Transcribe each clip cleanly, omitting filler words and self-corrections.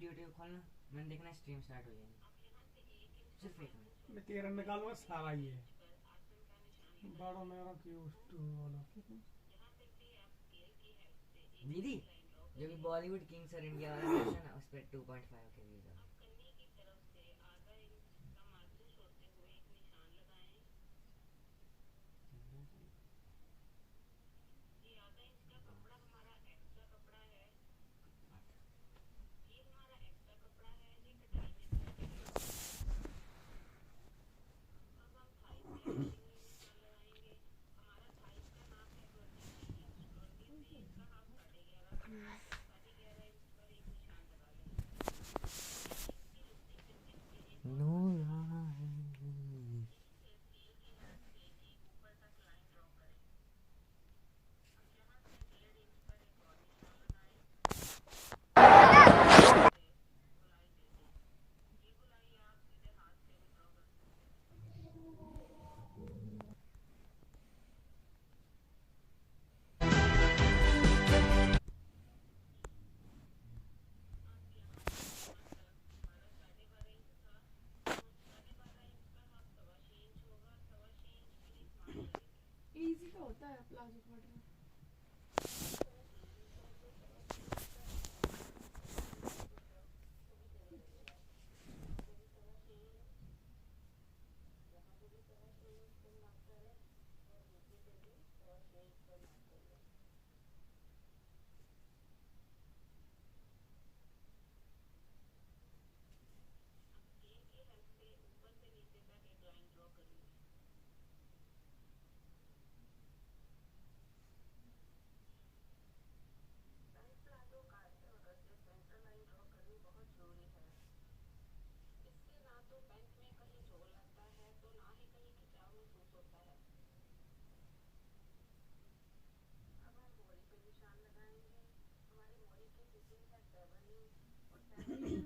YouTube खोलना, मैंने देखना स्ट्रीम स्टार्ट हो जाएगी सिर्फ 1 मिनट। मैं 13 निकालूंगा सारा ये बड़ा मेरा क्यों वाला दीदी जो भी बॉलीवुड किंग सर इंडिया वाला वर्जन है उस पर 2.5 के व्यूज आ गए। इजी का होता है प्लाजो कट में।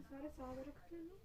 सारे साथ रखते हैं ना।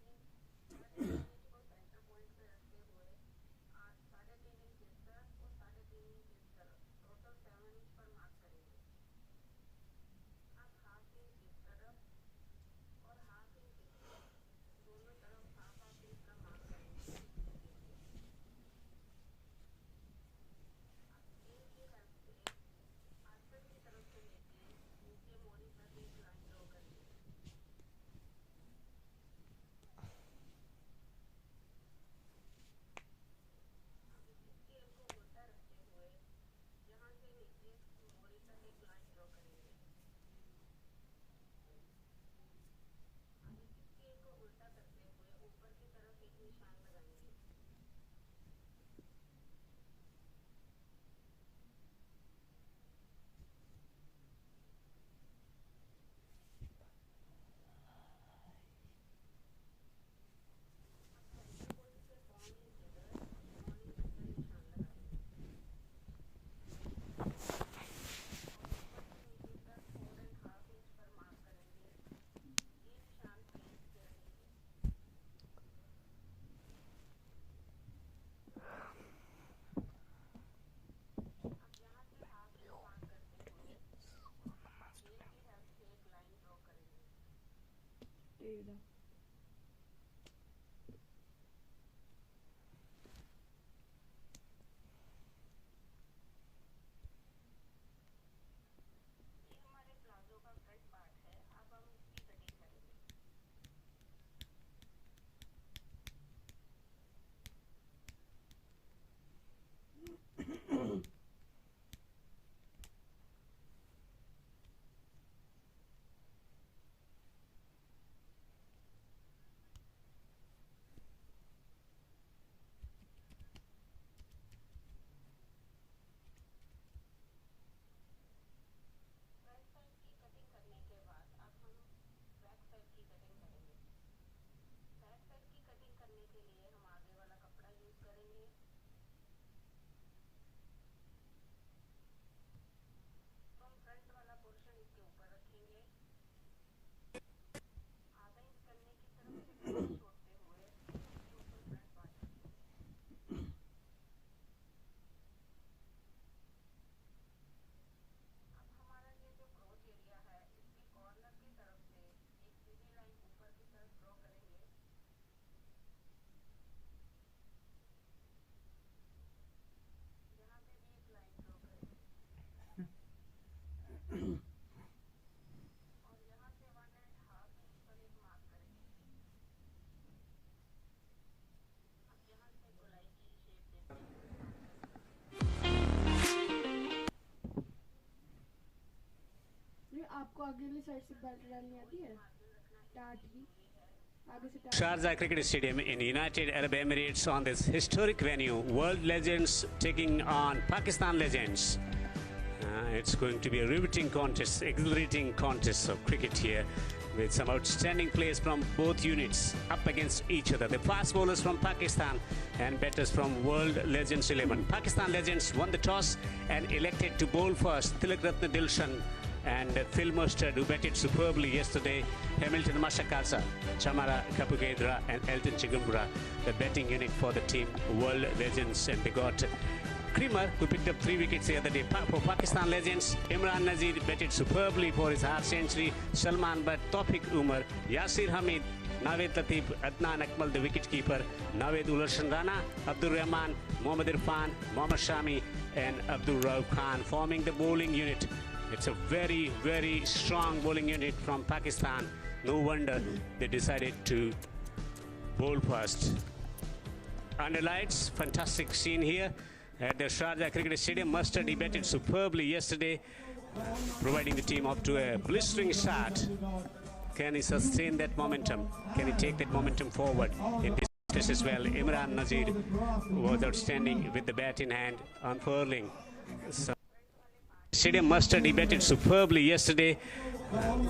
टेढ़ा आपको अगली साइड से बैट डालनी आती है टाट ही आगे से टाट Sharjah Cricket Stadium in United Arab Emirates on this historic venue, world legends taking on Pakistan legends. It's going to be a riveting contest, exhilarating contest of cricket here, with some outstanding players from both units up against each other. The fast bowlers from Pakistan and batters from World Legends 11. Pakistan legends won the toss and elected to bowl first. Tilak Ratna Dilshan and Phil Mustard, who batted superbly yesterday. Hamilton Mashakasa, Chamara Kapugedra and Elton Chigumbura, the batting unit for the team World Legends, and they got Creamer, who picked up 3 wickets the other day. For Pakistan legends, Imran Nazir batted superbly for his half century. Salman Butt, Tawfiq Umar, Yasir Hamid, Nawed Latif, Adnan Akmal, the wicket keeper, Nawed Ul Rana, Abdur Rahman, Mohammad Irfan, Mohammad Shami, and Abdul Rauf Khan forming the bowling unit. It's a very, very strong bowling unit from Pakistan. No wonder they decided to bowl first. Under lights, fantastic scene here at the Sharjah Cricket Stadium. Mustard, he batted superbly yesterday, providing the team up to a blistering start. Can he sustain that momentum? Can he take that momentum forward in this test as well? Imran Nazir was outstanding with the bat in hand, unfurling. Stadium. Mustard, he batted superbly yesterday,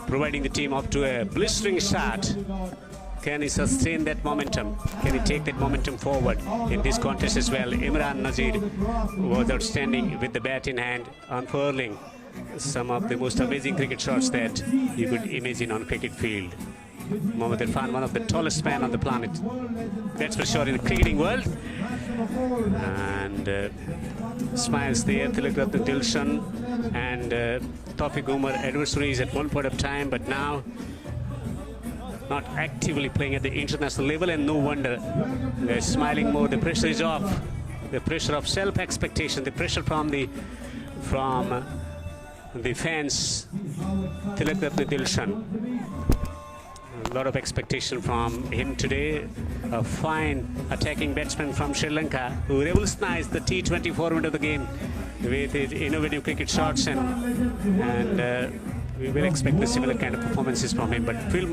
providing the team up to a blistering start. Can he sustain that momentum? Can he take that momentum forward in this contest as well? Imran Nazir was outstanding with the bat in hand, unfurling some of the most amazing cricket shots that you could imagine on cricket field. Mohammad Irfan, one of the tallest men on the planet, that's for sure, in the cricketing world. And smiles there, Tilak Ratna Dilshan and Tawfiq Umar, adversaries at one point of time, but now not actively playing at the international level, and no wonder they're smiling more. The pressure is off. The pressure of self-expectation, the pressure from the fans. Tilak Ratna Dilshan, a lot of expectation from him today. A fine attacking batsman from Sri Lanka who revolutionized the T20 format of the game with his innovative cricket shots, and we will expect the similar kind of performances from him. But Philip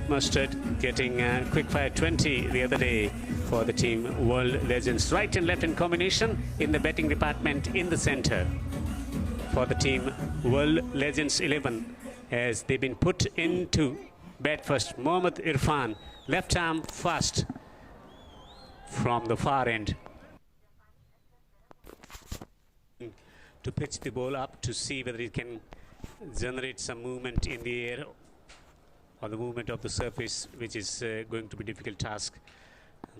Mustard getting a quick fire 20 the other day for the team World Legends. Right and left in combination in the batting department in the center for the team World Legends 11, as they've been put into bat first. Mohammad Irfan, left arm fast from the far end, to pitch the ball up to see whether it can generate some movement in the air or the movement of the surface, which is going to be a difficult task.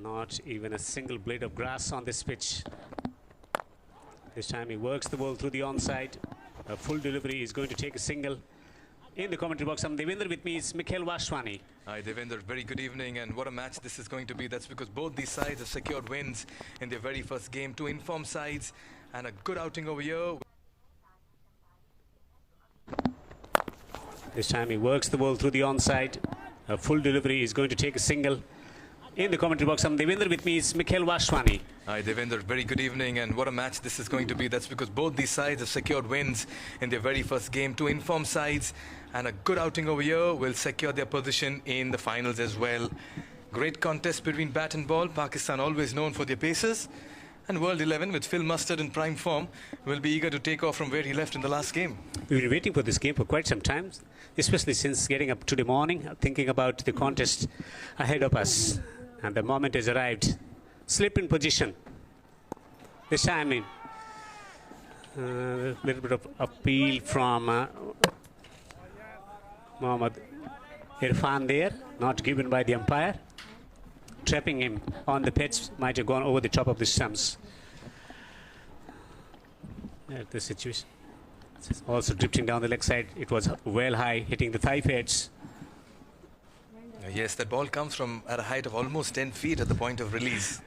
Not even a single blade of grass on this pitch. This time he works the ball through the onside. A full delivery is going to take a single. In the commentary box, I'm Devendra. With me is Mikhail Vashwani. Hi Devendra, very good evening, and what a match this is going to be. That's because both these sides have secured wins in their very first game. Two informed sides and a good outing over here. This time he works the ball through the onside. A full delivery is going to take a single. In the commentary box, I'm Devendra. With me is Mikhail Vashwani. Hi Devendra, very good evening, and what a match this is going to be. That's because both these sides have secured wins in their very first game. Two informed sides and a good outing over here will secure their position in the finals as well. Great contest between bat and ball. Pakistan, always known for their paces, and World 11 with Phil Mustard in prime form will be eager to take off from where he left in the last game. We've been waiting for this game for quite some time, especially since getting up today morning, thinking about the contest ahead of us. And the moment has arrived. Slip in position. This time in a little bit of appeal from Mohammad Irfan there, not given by the umpire. Trapping him on the pitch, might have gone over the top of the stumps. At the situation. Also drifting down the leg side. It was well high, hitting the thigh pads. Yes, that ball comes from at a height of almost 10 feet at the point of release.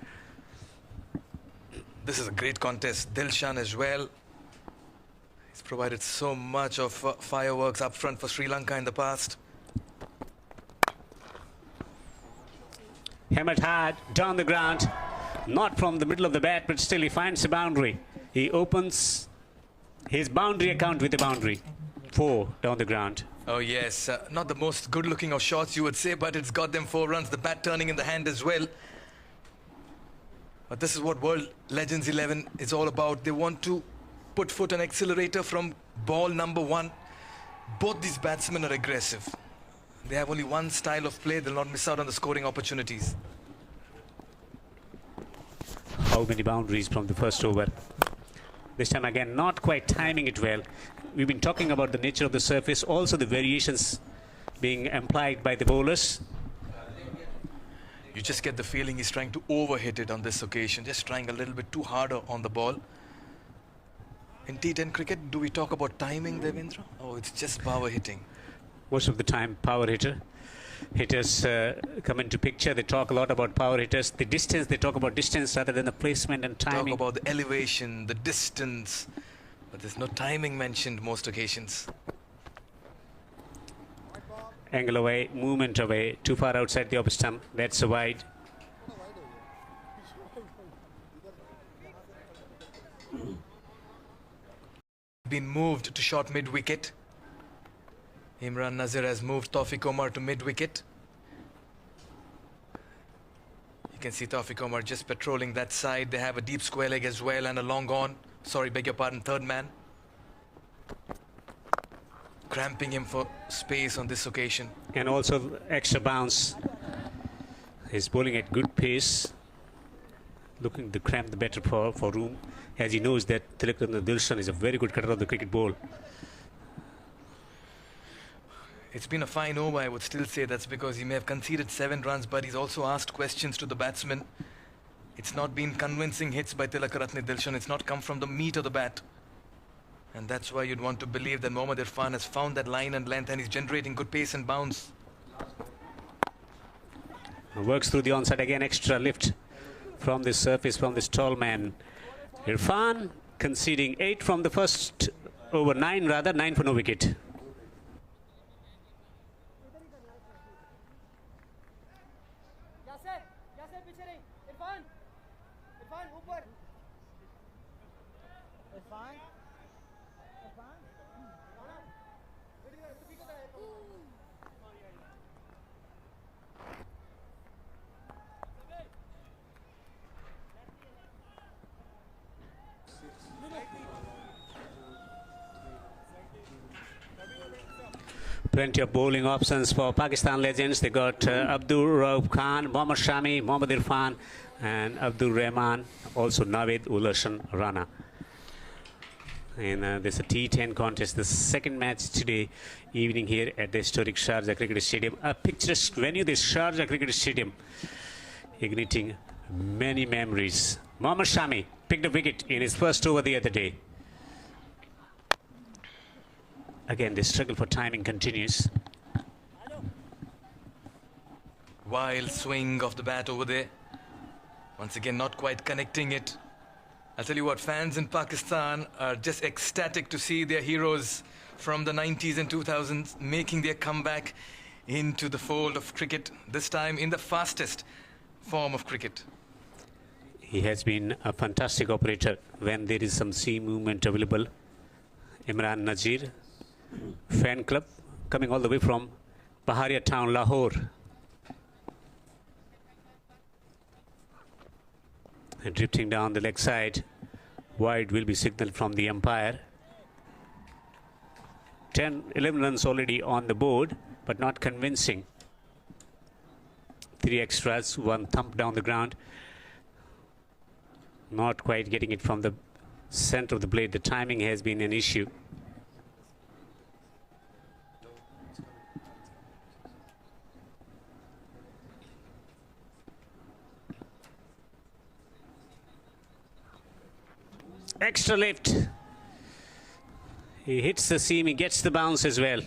This is a great contest. Dilshan as well. He's provided so much of fireworks up front for Sri Lanka in the past. Hammered hard, down the ground. Not from the middle of the bat, but still he finds the boundary. He opens his boundary account with the boundary. 4 down the ground. Oh yes, not the most good looking of shots you would say, but it's got them 4 runs, the bat turning in the hand as well. But this is what World Legends 11 is all about. They want to put foot on accelerator from ball number 1. Both these batsmen are aggressive. They have only one style of play. They'll not miss out on the scoring opportunities. How many boundaries from the first over? This time again, not quite timing it well. We've been talking about the nature of the surface, also the variations being implied by the bowlers. You just get the feeling he's trying to overhit it on this occasion, just trying a little bit too harder on the ball. In T10 cricket, do we talk about timing, Devendra? Oh, it's just power hitting. Most of the time, power hitters come into picture. They talk a lot about power hitters. The distance, they talk about distance rather than the placement and timing. Talk about the elevation, the distance, but there's no timing mentioned most occasions. Angle away, movement away, too far outside the off stump. That's a wide. Been moved to short mid-wicket. Imran Nazir has moved Tawfiq Omar to mid-wicket. You can see Tawfiq Omar just patrolling that side. They have a deep square leg as well and a long on. Sorry, beg your pardon, third man. Cramping him for space on this occasion. And also extra bounce. He's bowling at good pace. Looking to cramp the better for room. As he knows that Tilakratna Dilshan is a very good cutter of the cricket ball. It's been a fine over, I would still say. That's because he may have conceded 7 runs, but he's also asked questions to the batsman. It's not been convincing hits by Tilakratna Dilshan. It's not come from the meat of the bat. And that's why you'd want to believe that Mohammad Irfan has found that line and length and he's generating good pace and bounce. Works through the onside again, extra lift from the surface, from this tall man. Irfan conceding 8 from the first over, 9 for no wicket. Plenty of bowling options for Pakistan legends. They got Abdul Rauf Khan, Mohammad Shami, Mohammad Irfan, and Abdul Rahman, also Naveed Ul Rana. And there's a T10 contest, the second match today evening here at the historic Sharjah Cricket Stadium. A picturesque venue, this Sharjah Cricket Stadium, igniting many memories. Mohammad Shami picked a wicket in his first over the other day. Again, the struggle for timing continues. Wild swing of the bat over there. Once again, not quite connecting it. I'll tell you what, fans in Pakistan are just ecstatic to see their heroes from the 90s and 2000s making their comeback into the fold of cricket, this time in the fastest form of cricket. He has been a fantastic operator when there is some sea movement available. Imran Nazir, fan club, coming all the way from Baharia town, Lahore. And drifting down the leg side. Wide will be signaled from the umpire. 11 runs already on the board, but not convincing. 3 extras, 1 thump down the ground. Not quite getting it from the center of the blade. The timing has been an issue. Extra lift. He hits the seam, he gets the bounce as well.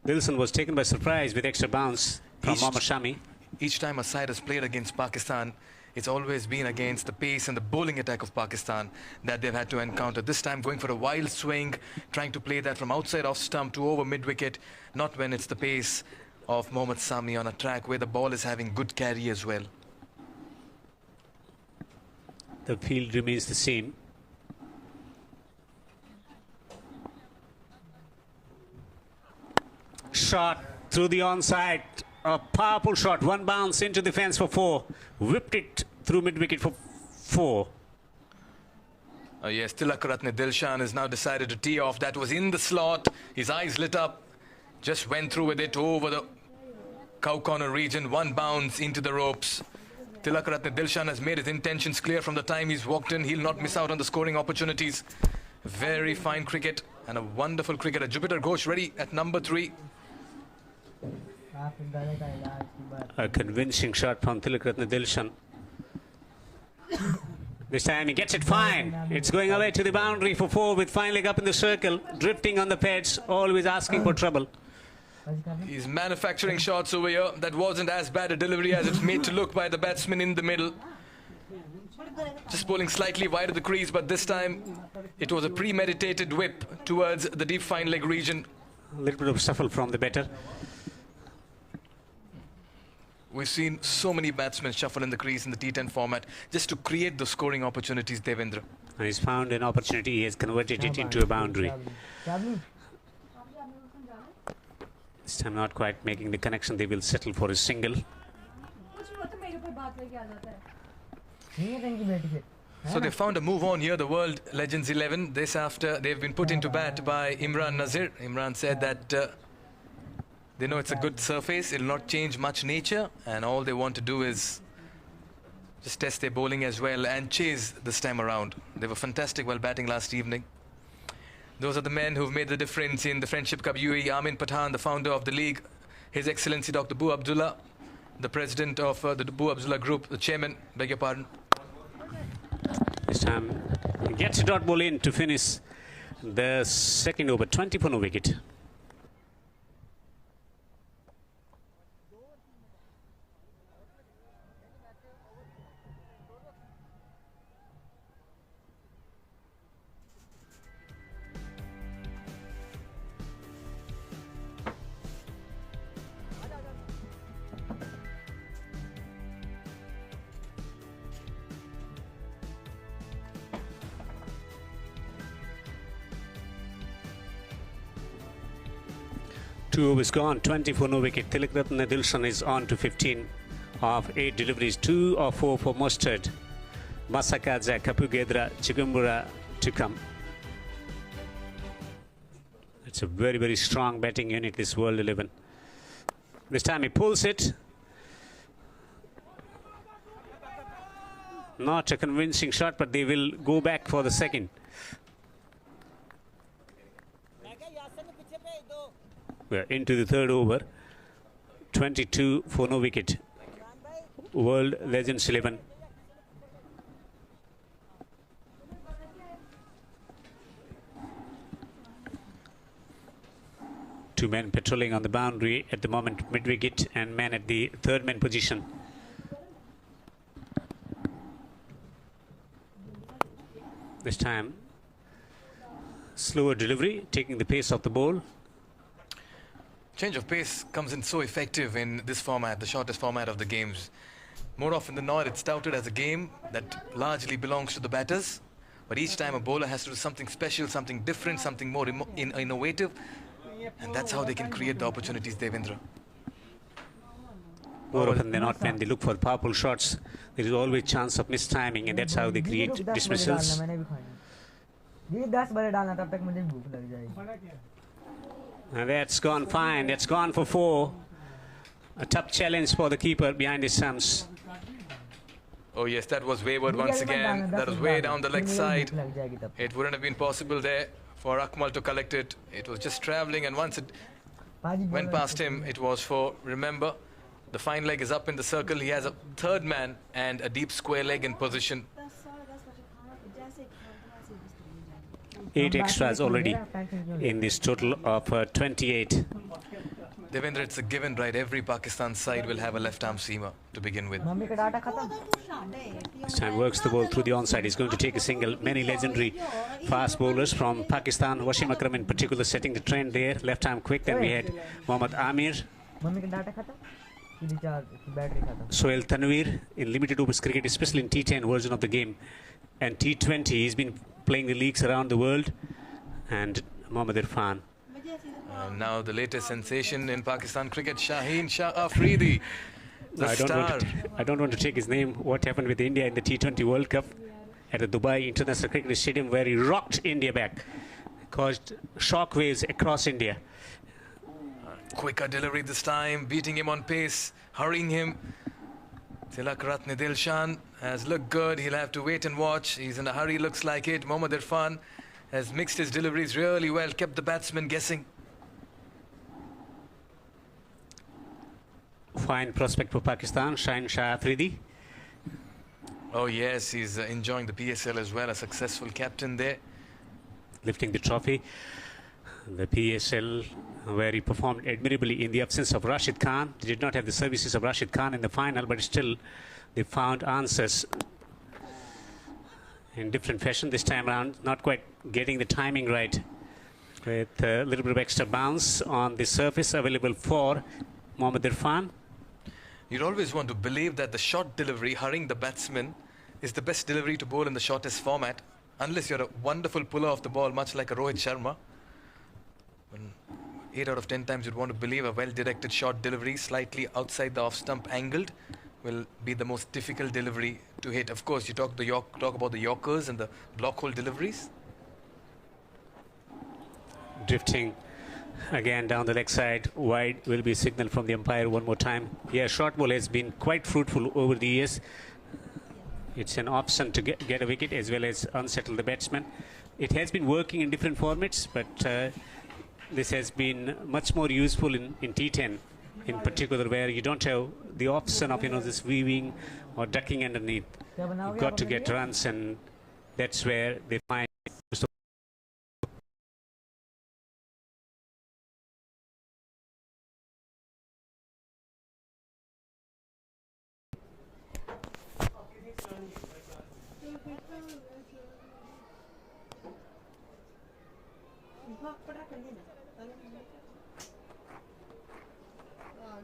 Wilson was taken by surprise with extra bounce from Mohammad Shami. Each time a side has played against Pakistan, it's always been against the pace and the bowling attack of Pakistan that they've had to encounter. This time going for a wild swing, trying to play that from outside off stump to over mid-wicket, not when it's the pace of Mohammad Sami on a track where the ball is having good carry as well. The field remains the same. shot through the onside. A powerful shot. One bounce into the fence for 4. Whipped it through mid-wicket for 4. Oh yes, Tilakaratne Dilshan has now decided to tee off. That was in the slot. His eyes lit up. Just went through with it over the cow corner region. One bounce into the ropes. Tilakaratne Dilshan has made his intentions clear from the time he's walked in. He'll not miss out on the scoring opportunities. Very fine cricket and a wonderful cricketer. Jupiter Ghosh ready at number 3. A convincing shot from Tilakaratne Dilshan. This time he gets it fine. It's going away to the boundary for 4 with fine leg up in the circle. Drifting on the pads, always asking for trouble. He's manufacturing shots over here. That wasn't as bad a delivery as it's made to look by the batsman in the middle. Just bowling slightly wide of the crease, but this time it was a premeditated whip towards the deep fine leg region. A little bit of shuffle from the batter. We've seen so many batsmen shuffle in the crease in the T10 format just to create those scoring opportunities, Devendra. And he's found an opportunity, he has converted it into a boundary. This time not quite making the connection, they will settle for a single. So they found a move on here, the World Legends 11. This after they've been put into bat by Imran Nazir. Imran said that they know it's a good surface, it'll not change much nature, and all they want to do is just test their bowling as well and chase this time around. They were fantastic while batting last evening. Those are the men who've made the difference in the Friendship Cup UAE. Amin Pathan, the founder of the league, His Excellency Dr. Bu Abdullah, the president of the Bu Abdullah Group, the chairman, beg your pardon. This time he gets a dot ball in to finish the second over, 20 for no wicket. Two overs gone, 20 for no wicket. Tilakaratne Dilshan is on to 15 of 8 deliveries, 2 of 4 for Mustard, Masakaza, Kapugedra, Chigumbura to come. It's a very, very strong batting unit, this World 11. This time he pulls it. Not a convincing shot, but they will go back for the second. We're into the third over. 22 for no wicket. World Legends 11. Two men patrolling on the boundary at the moment, mid-wicket, and man at the third man position. This time, slower delivery, taking the pace of the ball. Change of pace comes in so effective in this format, the shortest format of the games. More often than not, it's touted as a game that largely belongs to the batters. But each time a bowler has to do something special, something different, something more innovative. And that's how they can create the opportunities, Devendra. More often than not, when they look for powerful shots, there is always chance of mistiming, and that's how they create dismissals. And that's gone fine. That's gone for 4. A tough challenge for the keeper behind his stumps. Oh yes, that was wayward once again. That was way down the leg side. It wouldn't have been possible there for Akmal to collect it. It was just travelling, and once it went past him, it was for, remember, the fine leg is up in the circle. He has a third man and a deep square leg in position. 8 extras already in this total of 28. Devendra, it's a given, right? Every Pakistan side will have a left-arm seamer to begin with. This time works the ball through the onside. He's going to take a single. Many legendary fast bowlers from Pakistan, Wasim Akram in particular, setting the trend there. Left-arm quick. Then we had Mohammad Amir, Sohail Tanveer in limited overs cricket, especially in T10 version of the game. And T20, he's been playing the leagues around the world. And Mohammad Irfan. And now the latest sensation in Pakistan cricket, Shaheen Shah Afridi, the star. I don't want to take his name. What happened with India in the T20 World Cup at the Dubai International Cricket Stadium, where he rocked India back, caused shockwaves across India. Quicker delivery this time, beating him on pace, hurrying him. Tilak Ratne Dilshan has looked good. He'll have to wait and watch. He's in a hurry, looks like it. Mohammad Irfan has mixed his deliveries really well, kept the batsman guessing. Fine prospect for Pakistan, Shaheen Shah Afridi. Oh yes, he's enjoying the PSL as well, a successful captain there. Lifting the trophy. The PSL, where he performed admirably in the absence of Rashid Khan. They did not have the services of Rashid Khan in the final, but still they found answers in different fashion this time around. Not quite getting the timing right, with a little bit of extra bounce on the surface available for Mohammad Irfan. You'd always want to believe that the short delivery, hurrying the batsman, is the best delivery to bowl in the shortest format, unless you're a wonderful puller of the ball, much like a Rohit Sharma. 8 out of 10 times you'd want to believe a well-directed short delivery, slightly outside the off-stump angled, will be the most difficult delivery to hit. Of course, you talk about the Yorkers and the block hole deliveries. Drifting again down the leg side, wide will be signal from the umpire one more time. Yeah, short ball has been quite fruitful over the years. It's an option to get a wicket as well as unsettle the batsman. It has been working in different formats, but this has been much more useful in T10 in particular, where you don't have the option of this weaving or ducking underneath. You've got to get runs, and that's where they find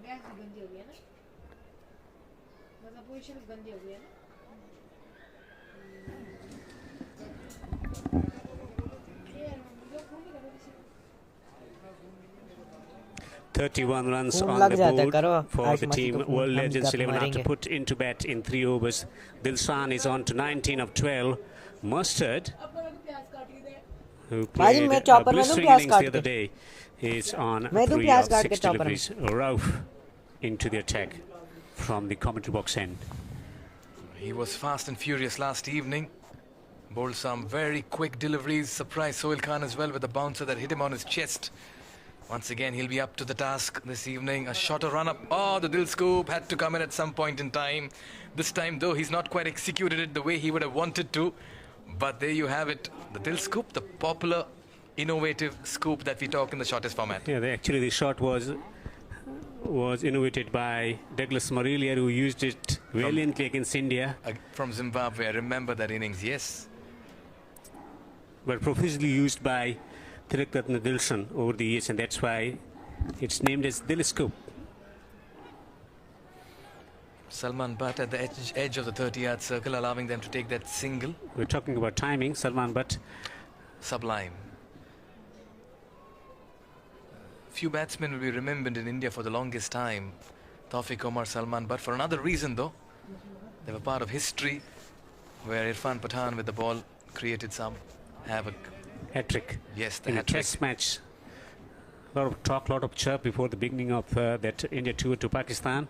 gas गंदी हो गई है ना, मतलब position गंदी हो गई है ना। 31 runs on the board for the team World Legends 11 after put into bat in 3 overs. Dilshan is on to 19 of 12. Mustard, who played a blistering innings the other day, is on 3 of 6 deliveries. Rauf into the attack from the commentary box end. He was fast and furious last evening. Bowled some very quick deliveries. Surprised Sohail Khan as well with a bouncer that hit him on his chest. Once again, he'll be up to the task this evening. A shorter run-up. Oh, the Dil scoop had to come in at some point in time. This time, though, he's not quite executed it the way he would have wanted to. But there you have it. The Dil scoop, the popular, innovative scoop that we talk in the shortest format. Yeah, actually the shot was innovated by Douglas Murray, who used it valiantly against India. From Zimbabwe, I remember that innings, yes. But profusely used by Tilak Ratne Dilshan over the years, and that's why it's named as Dil Scoop. Salman Butt at the edge of the 30-yard circle, allowing them to take that single. We're talking about timing. Salman Butt. Sublime. Few batsmen will be remembered in India for the longest time. Tawfiq Omar, Salman Butt. For another reason, though, they were part of history where Irfan Pathan with the ball created some havoc. Hat-trick. Yes, the in hat-trick. A test match. A lot of talk, a lot of chirp before the beginning of that India tour to Pakistan,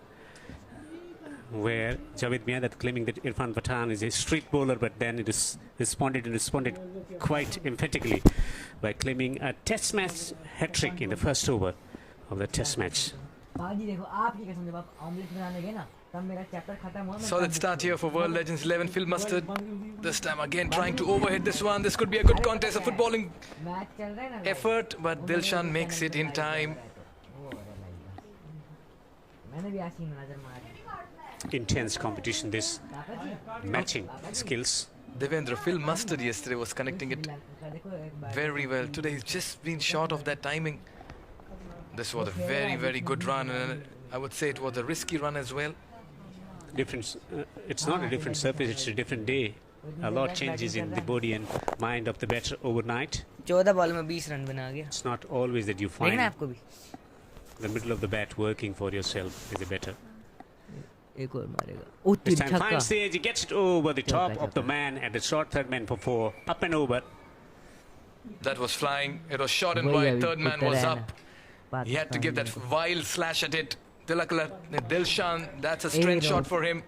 where Javed Miadat claiming that Irfan Pathan is a street bowler, but then it is responded quite emphatically by claiming a test match hat-trick in the first over of the test match. Solid start here for World Legends 11. Phil Mustard this time again trying to overhit this one. This could be a good contest, a footballing effort, but Dilshan makes it in time. Intense competition, this matching skills. Devendra, Phil Mustard yesterday was connecting it very well. Today he's just been short of that timing. This was a very, very good run, and I would say it was a risky run as well. It's not a different surface, it's a different day A lot changes in the body and mind of the batter overnight. 14 ball में 20 run बना गया. It's not always that you देखना find आपको भी. the middle of the bat working for yourself as a batter. एक और मारेगा. ओ This तीर time छक्का. finds the edge, he gets it over the top Chokka, of the man at the short third man for 4. Up and over. That was flying. It was short and वही wide. अभी Third man Uttar was है up. ना. He had to give that Pakistan wild slash at it. Dilshan, that's a strength shot for him.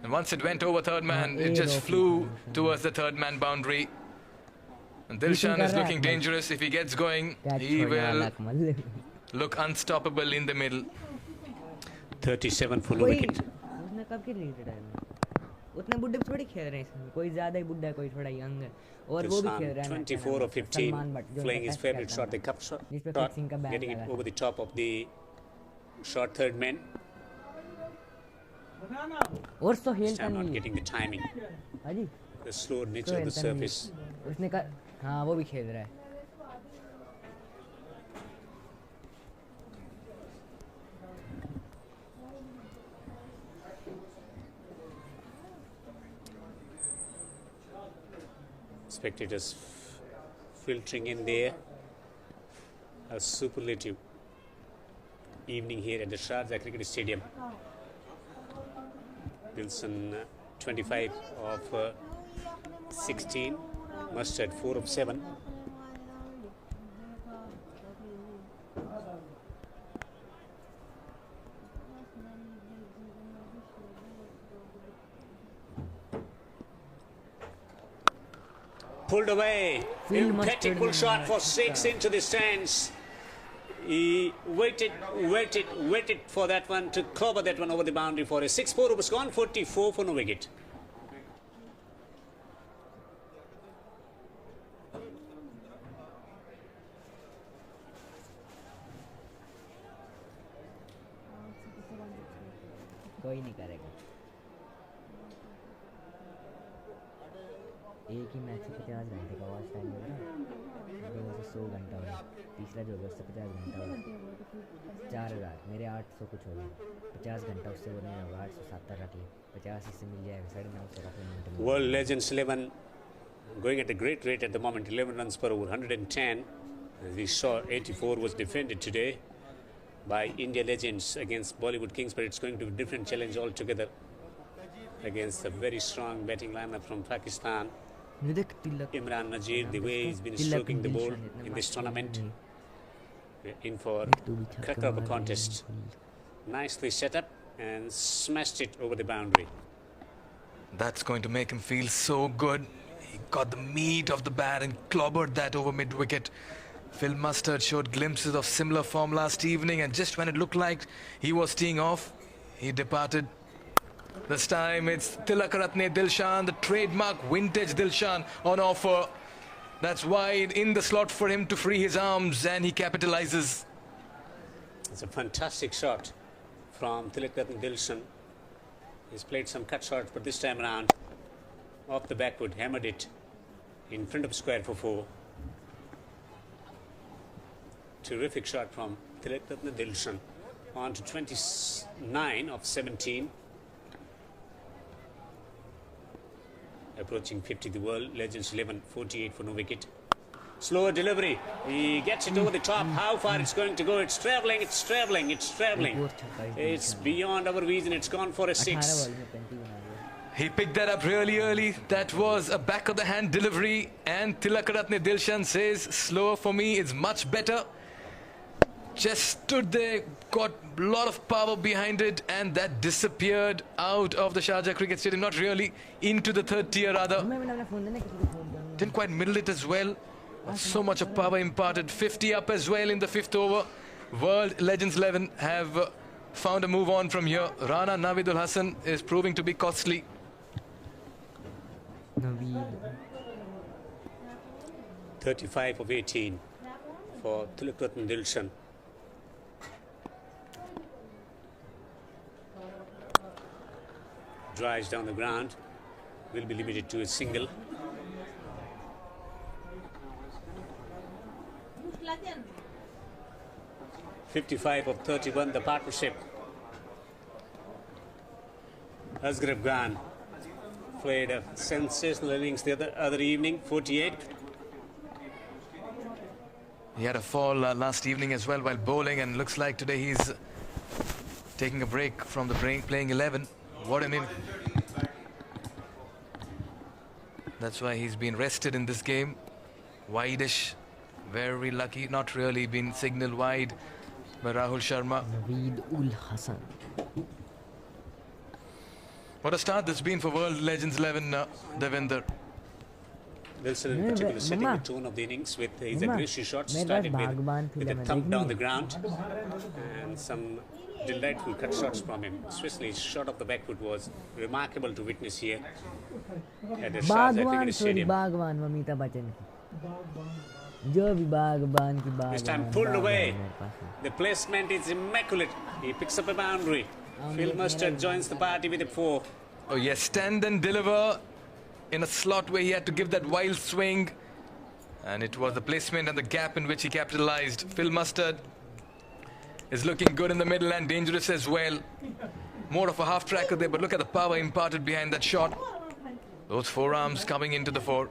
And once it went over third man, it just flew towards the third man boundary. And Dilshan is looking dangerous. If he gets going, he will look unstoppable in the middle. 37 for no wicket. उसने कब के लिए retirement? उतने बुड्ढे थोड़ी खेल रहे हैं इसमें. कोई ज्यादा ही बुड्ढा है, कोई थोड़ा यंग है. और वो भी खेल रहा है. 24 of 15, playing his favorite shot, the cup shot, getting it over the top of the short third man. और Sohail This time not getting the timing, Haji the slow nature of the surface. उसने का हाँ वो भी खेल रहा है. Spectators filtering in there. A superlative evening here at the Sharjah Cricket Stadium. Wilson 25 of 16, Mustard 4 of 7. Pulled away, emphatic pull shot for 6 into the stands. He waited for that one to cover that one over the boundary for a 6-4. It was gone 44 for no wicket. कोई नहीं करेगा. एक ही match से 50 घंटे का watch time मिल रहा है. 200 घंटा हो. तीसरा जो होगा उससे 50 घंटा होगा. 4000 मेरे 800 कुछ हो गया. 50 घंटा उससे वो नहीं होगा. 870 रख लिया. 50 इससे मिल जाएगा. 950 रख लिया. World Legends 11 going at a great rate at the moment. 11 runs per over, 110. As we saw, 84 was defended today by India Legends against Bollywood Kings, but it's going to be a different challenge altogether against a very strong batting lineup from Pakistan. Imran Nazir, the way he's been stroking the ball in this tournament, in for cracker of a contest. Nicely set up and smashed it over the boundary. That's going to make him feel so good. He got the meat of the bat and clobbered that over mid-wicket. Phil Mustard showed glimpses of similar form last evening, and just when it looked like he was teeing off, he departed. This time it's Tilakaratne Dilshan, the trademark vintage Dilshan on offer. That's wide in the slot for him to free his arms, and he capitalizes. It's a fantastic shot from Tilakaratne Dilshan. He's played some cut shots, but this time around, off the backward, hammered it in front of square for 4. Terrific shot from Tilakaratne Dilshan. On to 29 of 17. Approaching 50, the World Legends 11, 48 for no wicket. Slower delivery. He gets it over the top. How far it's going to go? It's travelling, it's travelling, it's travelling. It's beyond our vision. It's gone for a 6. He picked that up really early. That was a back of the hand delivery, and Tilakaratne Dilshan says, slower for me is much better. Just stood there, got a lot of power behind it, and that disappeared out of the Sharjah Cricket Stadium. Not really, into the third tier rather. Didn't quite middle it as well. So much of power imparted. 50 up as well in the 5th over. World Legends 11 have found a move on from here. Rana Navidul Hassan is proving to be costly. 35 of 18 for Tilakaratne Dilshan. Drives down the ground, will be limited to a single. .55 of 31, the partnership. Asghar Afghan played a sensational innings the other evening, 48. He had a fall last evening as well while bowling, and looks like today he's taking a break from the playing 11. What an inning. That's why he's been rested in this game. Wide-ish. Very lucky. Not really been signalled wide by Rahul Sharma. Naveed ul Hassan. What a start this been for World Legends 11, Devinder. Wilson in particular setting the tone of the innings with his aggressive shots, started with a thump down the ground and some delightful cut shots from him. Especially his shot of the back foot was remarkable to witness here at the Sharjah Cricket Stadium. बागवान अमिताभ बच्चन की जो भी बागबान की बागवान. This time pulled away. The placement is immaculate. He picks up a boundary. Phil Mustard joins the party with a 4. Oh yes, stand and deliver in a slot where he had to give that wild swing, and it was the placement and the gap in which he capitalized. Phil Mustard is looking good in the middle and dangerous as well. More of a half tracker there, but look at the power imparted behind that shot. Those forearms coming into the fore.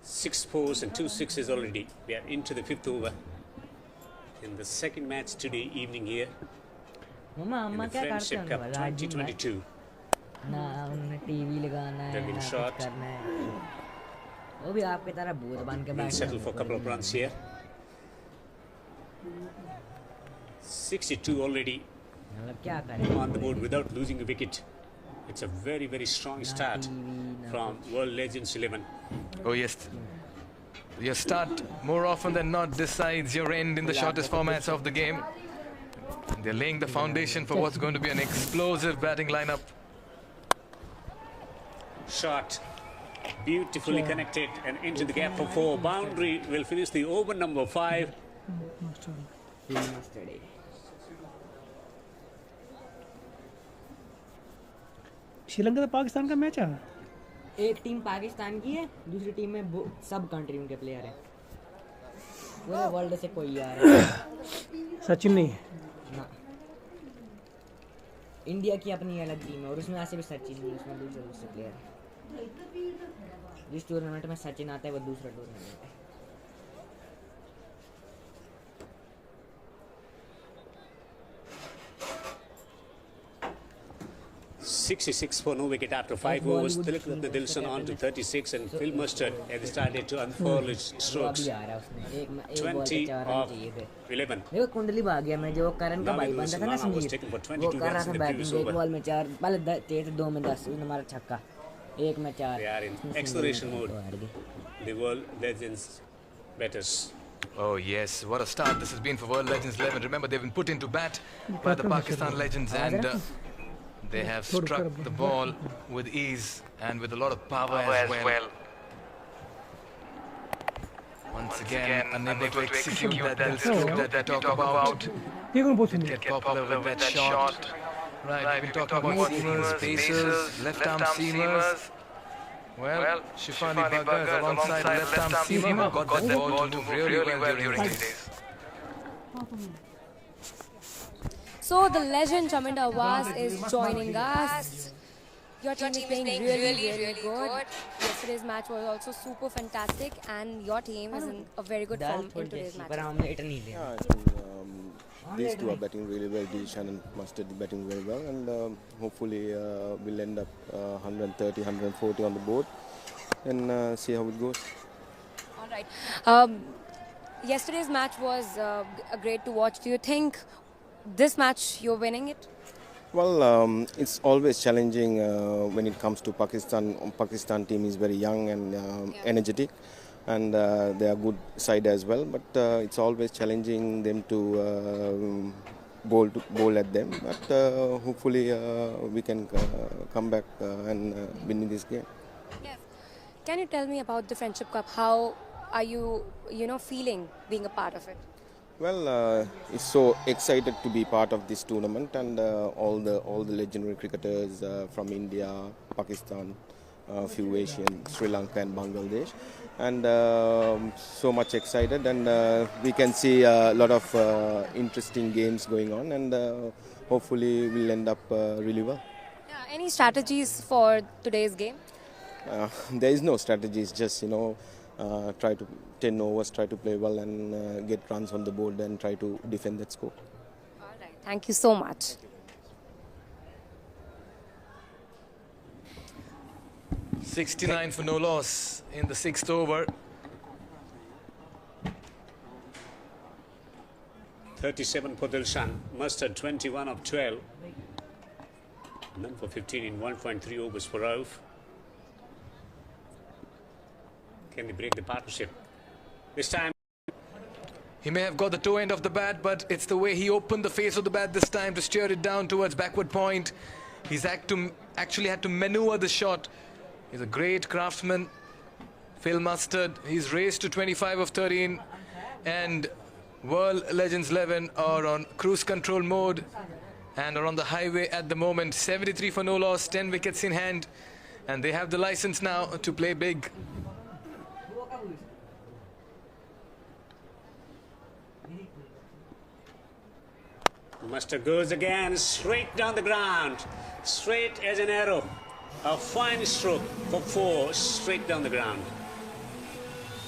6 fours and 2 sixes already. We are into the 5th over in the second match today evening here mamma in अम्मा the क्या करते Friendship हैं Cup रात दिन में? 2022. ना उन्हें TV लगाना है They've been ना shot. कुछ करना है. वो भी आपकी तरह भूत बन के We'll बैठ settle for a couple of runs here. 62 already मतलब क्या करें on the board without losing a wicket. It's a very, very strong start from World Legends 11. Oh yes, your start more often than not decides your end in the shortest formats of the game. They're laying the foundation for what's going to be an explosive batting lineup. Shot beautifully connected and into the gap for 4. Boundary will finish the over number 5. Sri Lanka तो पाकिस्तान का match है. एक team Pakistan की है, दूसरी team में सब कंट्रियों के प्लेयर हैं. पूरे वर्ल्ड से कोई आ रहा है. सचिन नहीं ना इंडिया की अपनी अलग टीम है और उसमें ऐसे भी सचिन नहीं, उसमें दूसरे प्लेयर है. जिस टूर्नामेंट में सचिन आता है वो दूसरा टूर्नामेंट है. 66 for no wicket after 5 overs. Tilak the Dilson on to 36 and Phil Mustard has started to unfurl his strokes. 20 of 11. देखो कुंडली भाग गया. मैं जो करण का भाई बंदा था ना समीर, वो कर रहा था बैटिंग. एक बॉल में 4, पहले 2 में 10, उसने मारा छक्का. एक में 4. They are in acceleration mode. The World Legends batters. Oh yes, what a start this has been for World Legends 11. Remember, they've been put into bat by the Pakistan Legends, and they have struck the ball with ease and with a lot of power as well. Once again, unable to execute that stroke that they talk about. Did get popular with that shot. Right, we've been talking about seamers, pacers, left-arm seamers. Well, Shifani Baggers alongside left-arm seamer got that ball to move really well during these days. So the legend Chaminda Awas is joining us. Your team is playing really good. Yesterday's match was also super fantastic, and your team is in a very good form in today's match. पर हमने it नहीं लिया. Yeah, I think these two are batting really well. Dishan and Mustard batting very well, and hopefully we'll end up 130, 140 on the board, and see how it goes. All right. Yesterday's match was great to watch. Do you think this match you're winning it? Well, it's always challenging when it comes to Pakistan. Pakistan team is very young and energetic, and they are good side as well. But it's always challenging them to bowl at them. But hopefully we can come back and win this game. Yes. Can you tell me about the Friendship Cup? How are you, feeling being a part of it? Well, it's so excited to be part of this tournament, and all the legendary cricketers from India, Pakistan, a few Asian, Sri Lanka and Bangladesh, and so much excited, and we can see a lot of interesting games going on, and hopefully we'll end up really well. Yeah, Any strategies for today's game? There is no strategy. It's just try to 10 overs, try to play well and get runs on the board and try to defend that score. All right. Thank you so much. .69 for no loss in the 6th over. 37 for Dilshan. Mustard 21 of 12. None for 15 in 1.3 overs for Rauf. Can they break the partnership? This time. He may have got the toe end of the bat, but it's the way he opened the face of the bat this time to steer it down towards backward point. He's actually had to maneuver the shot. He's a great craftsman. Phil Mustard, he's raced to 25 of 13 and World Legends 11 are on cruise control mode and are on the highway at the moment. 73 for no loss, 10 wickets in hand, and they have the license now to play big. Mustard goes again, straight down the ground, straight as an arrow. A fine stroke for 4, straight down the ground.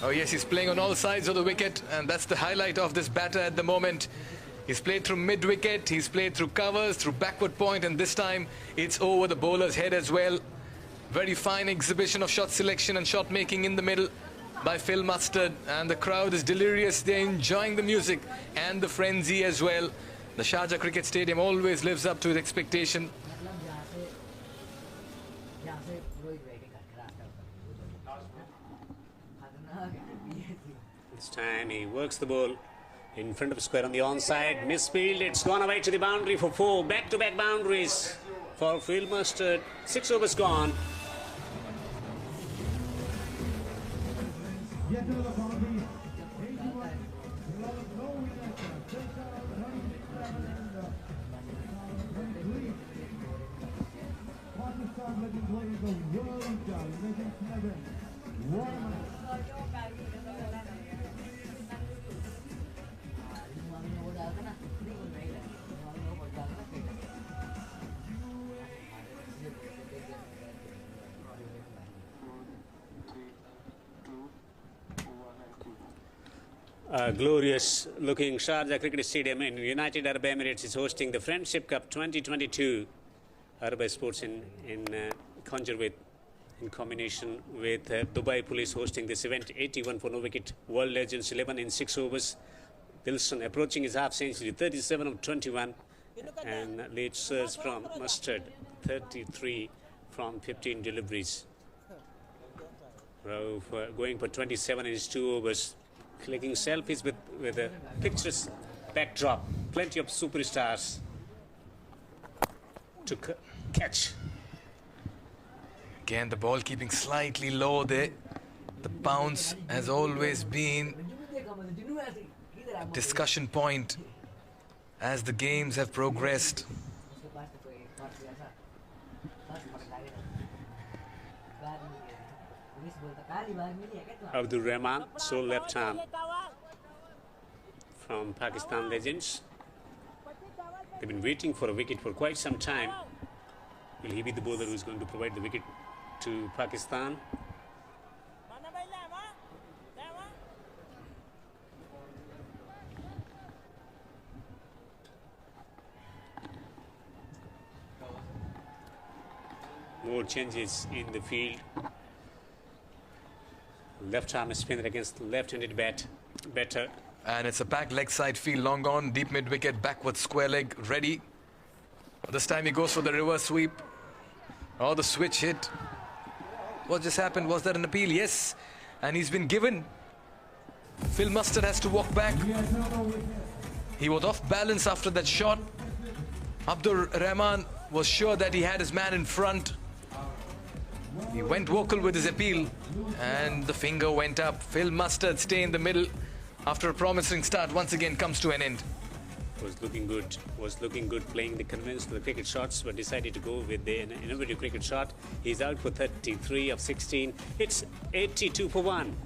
Oh yes, he's playing on all sides of the wicket, and that's the highlight of this batter at the moment. He's played through mid-wicket, he's played through covers, through backward point, and this time it's over the bowler's head as well. Very fine exhibition of shot selection and shot making in the middle by Phil Mustard, and the crowd is delirious. They're enjoying the music and the frenzy as well. The Sharjah Cricket Stadium always lives up to its expectation. This time he works the ball in front of square on the onside. Misfield, it's gone away to the boundary for 4. Back-to-back boundaries for Phil Mustard. 6 overs gone. Glorious looking Sharjah Cricket Stadium in United Arab Emirates is hosting the Friendship Cup 2022. Arab Sports in conjure with, in combination with Dubai Police hosting this event. 81 for no wicket. World Legends 11 in 6 overs. Wilson approaching his half century, 37 of 21. And late surge from Mustard, 33 from 15 deliveries. Rauf going for 27 in his 2 overs. Clicking selfies with a picturesque backdrop. Plenty of superstars to catch. Again, the ball keeping slightly low there. The bounce has always been a discussion point as the games have progressed. Abdul Rahman, sole left arm from Pakistan Legends. They've been waiting for a wicket for quite some time. Will he be the bowler who's going to provide the wicket to Pakistan? More changes in the field. Left arm spinner against left-handed batter. And it's a back leg side field, long on, deep mid-wicket, backward square leg, ready. This time he goes for the reverse sweep. Oh, the switch hit. What just happened? Was that an appeal? Yes. And he's been given. Phil Mustard has to walk back. He was off balance after that shot. Abdul Rahman was sure that he had his man in front. He went vocal with his appeal and the finger went up. Phil Mustard stay in the middle after a promising start once again comes to an end. Was looking good playing the conventional cricket shots, but decided to go with the innovative cricket shot. He's out for 33 of 16. It's 82 for 1.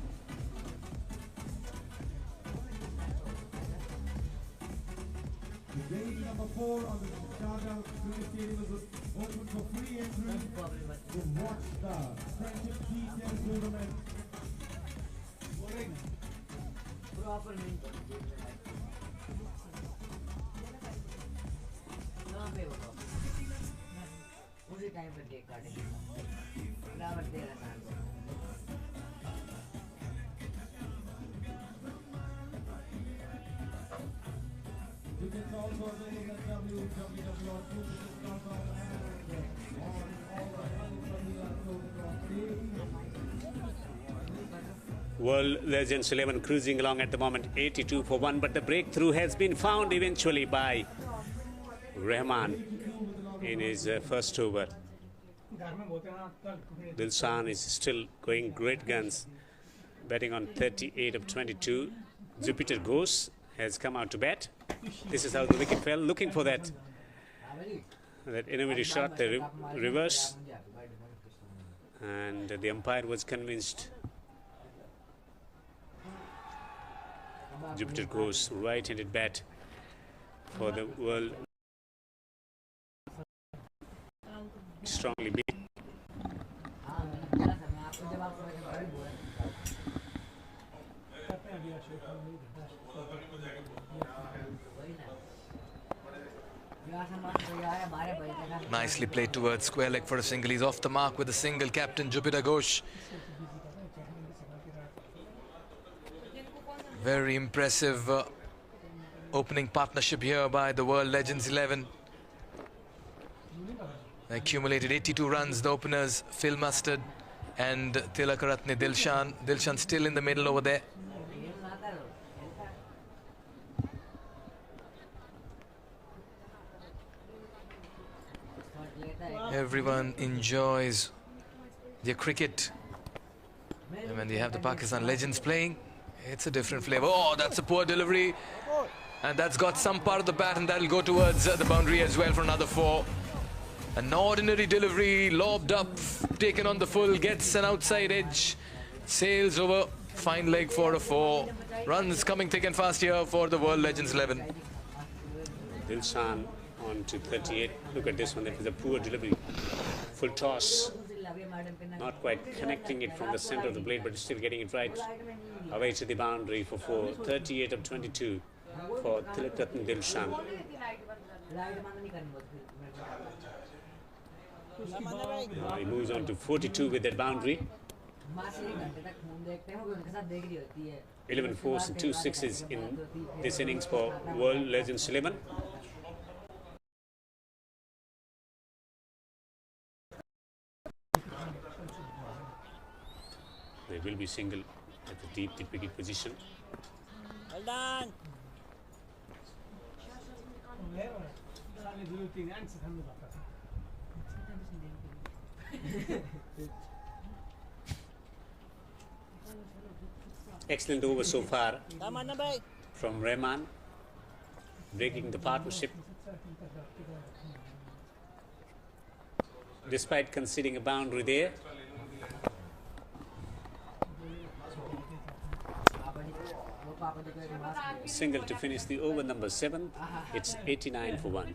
Number 4 on the Sharjah Cricket Stadium is open for free entry to watch the Friendship T10 tournament. उसी time पे cake काटेंगे बराबर तेरा नाम You can also visit at www.cricket.com World Legends 11 cruising along at the moment, 82 for 1, but the breakthrough has been found eventually by Rahman in his first over. Dilshan is still going great guns, batting on 38 of 22. Jupiter Ghosh has come out to bat. This is how the wicket fell, looking for that innovative shot, the reverse, and the umpire was convinced. Jupiter Ghosh, right-handed bat for the world, strongly beat. Nicely played towards square leg for a single. He's off the mark with a single. Captain Jupiter Ghosh. Very impressive opening partnership here by the World Legends 11. Accumulated 82 runs, the openers Phil Mustard and Tilakaratne Dilshan. Dilshan still in the middle over there. Everyone enjoys their cricket. And when they have the Pakistan Legends playing, it's a different flavor. Oh, that's a poor delivery. And that's got some part of the bat, and that'll go towards the boundary as well for another 4. An ordinary delivery, lobbed up, taken on the full, gets an outside edge, sails over, fine leg for a 4. Runs coming thick and fast here for the World Legends 11. Dilshan on to 38. Look at this one, that was a poor delivery. Full toss. Not quite connecting it from the center of the blade, but still getting it right away to the boundary for 4. 38 of 22 for Tilakaratne Dilshan. He moves on to 42 with that boundary. 11 fours and 2 sixes in this innings for World Legends 11. There will be single at the deep wicket position. Well done. Excellent over so far from Rahman, breaking the partnership. Despite conceding a boundary there. Single to finish the over number 7. It's 89 for 1.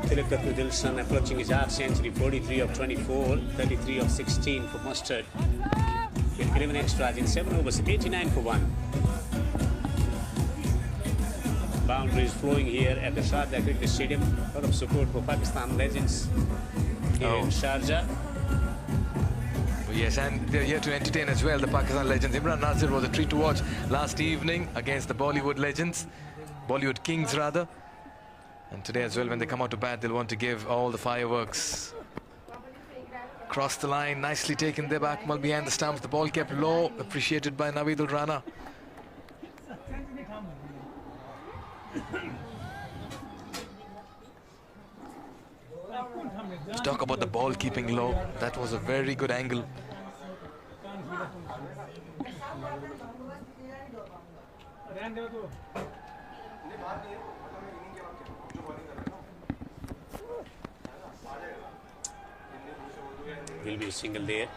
Tilakaratne Dilshan approaching his half century, 43 of 24, 33 of 16 for Mustard. With 11 extras in 7 overs, 89 for 1. Boundaries flowing here at the Sharjah Cricket Stadium. A lot of support for Pakistan Legends here in Sharjah. Yes, and they're here to entertain as well, the Pakistan Legends. Imran Nazir was a treat to watch last evening against the Bollywood Legends, Bollywood Kings rather. And today as well, when they come out to bat, they'll want to give all the fireworks. Cross the line, nicely taken there back, Akmal behind the stumps. The ball kept low, appreciated by Naveed Ul Rana. Talk about the ball keeping low. That was a very good angle. Will be a single there.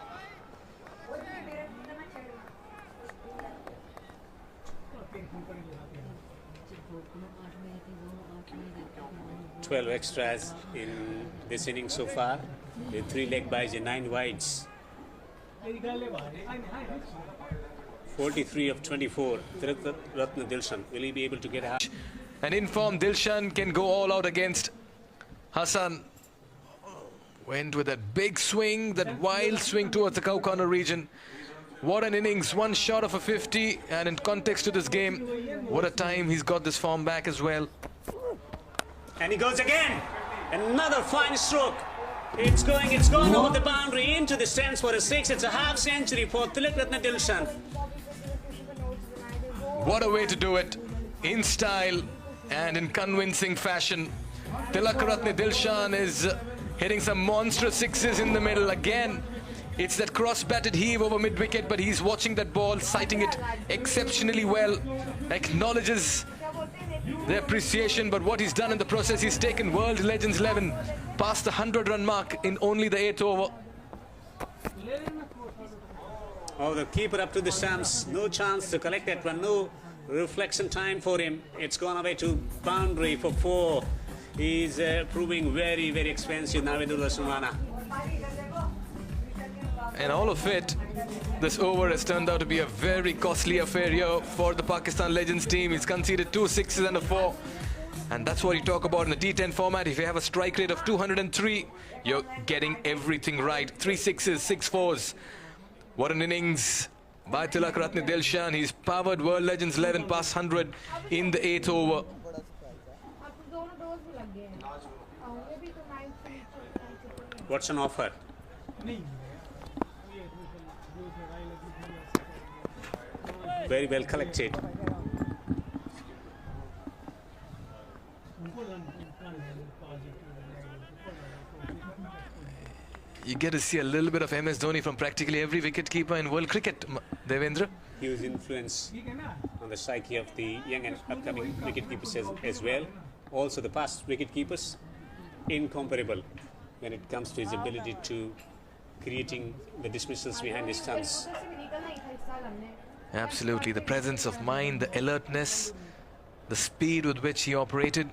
Twelve extras in this inning so far, with 3 leg byes and 9 wides. 43 of 24. Ratna Dilshan, will he be able to get a... An informed Dilshan can go all out against Hassan. Went with that big swing, that wild swing towards the cow corner region. What an innings, one shot of a 50, and in context to this game, what a time he's got this form back as well. And he goes again. Another fine stroke. It's gone over the boundary into the stands for a 6. It's a half century for Tilak Ratna Dilshan. What a way to do it, in style and in convincing fashion. Tilak Ratna Dilshan is hitting some monstrous sixes in the middle again. It's that cross-batted heave over mid-wicket, but he's watching that ball, sighting it exceptionally well. Acknowledges the appreciation, but what he's done in the process, he's taken World Legends 11 past the 100-run mark in only the 8th over. Oh, the keeper up to the stumps. No chance to collect that one. No reflection time for him. It's gone away to boundary for 4. He's proving very, very expensive, Navedul Rasulana. And all of it, this over has turned out to be a very costly affair here for the Pakistan Legends team. He's conceded 2 6s and a 4. And that's what you talk about in the T10 format. If you have a strike rate of 203, you're getting everything right. 3 6s, 6 4s. What an innings by Tilak Ratna Dilshan. He's powered World Legends 11 past 100 in the 8th over. What's an offer? Very well collected. You get to see a little bit of MS Dhoni from practically every wicketkeeper in world cricket, Devendra. Huge influence on the psyche of the young and upcoming wicketkeepers as well. Also the past wicketkeepers, incomparable when it comes to his ability to creating the dismissals behind the stumps. Absolutely, the presence of mind, the alertness, the speed with which he operated.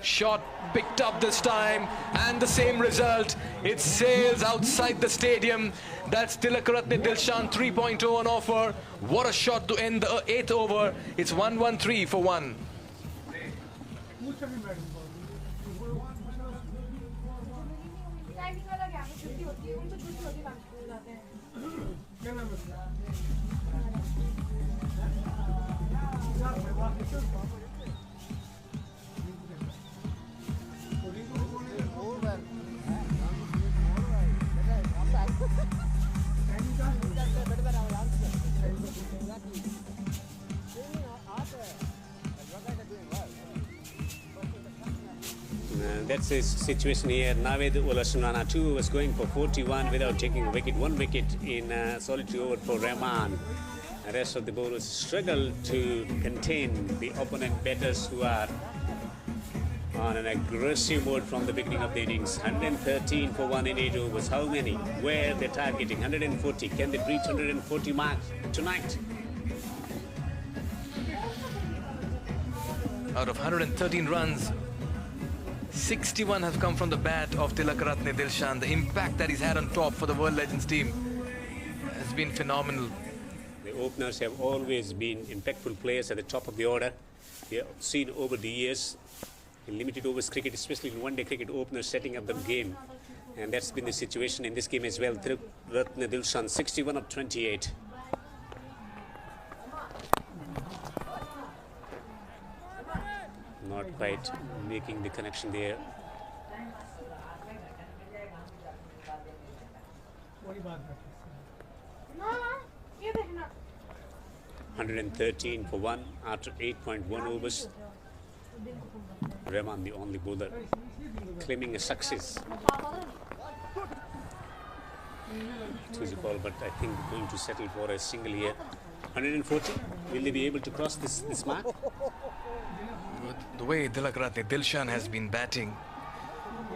Shot picked up this time, and the same result. It sails outside the stadium. That's Tilak Ratna Dilshan 3.0 on offer. What a shot to end the 8th over. It's 1-1-3 for 1. That's his situation here. Naved Ulasunana too was going for 41 without taking a wicket. 1 wicket in solitary over for Rahman. The rest of the bowlers struggle to contain the opponent batters who are on an aggressive mode from the beginning of the innings. 113 for 1 in 8 overs. How many? Where they're targeting? 140. Can they reach 140 mark tonight? Out of 113 runs, 61 have come from the bat of Tilak Ratna Dilshan. The impact that he's had on top for the World Legends team has been phenomenal. The openers have always been impactful players at the top of the order. We have seen over the years in limited overs cricket, especially in one-day cricket, openers setting up the game. And that's been the situation in this game as well. Tilak Ratna Dilshan, 61 of 28. Not quite making the connection there. 113 for 1 after 8.1 overs. Rahman, the only bowler, claiming a success. It was a ball, but I think going to settle for a single here. 140. Will they be able to cross this mark? The way Dilshan has been batting,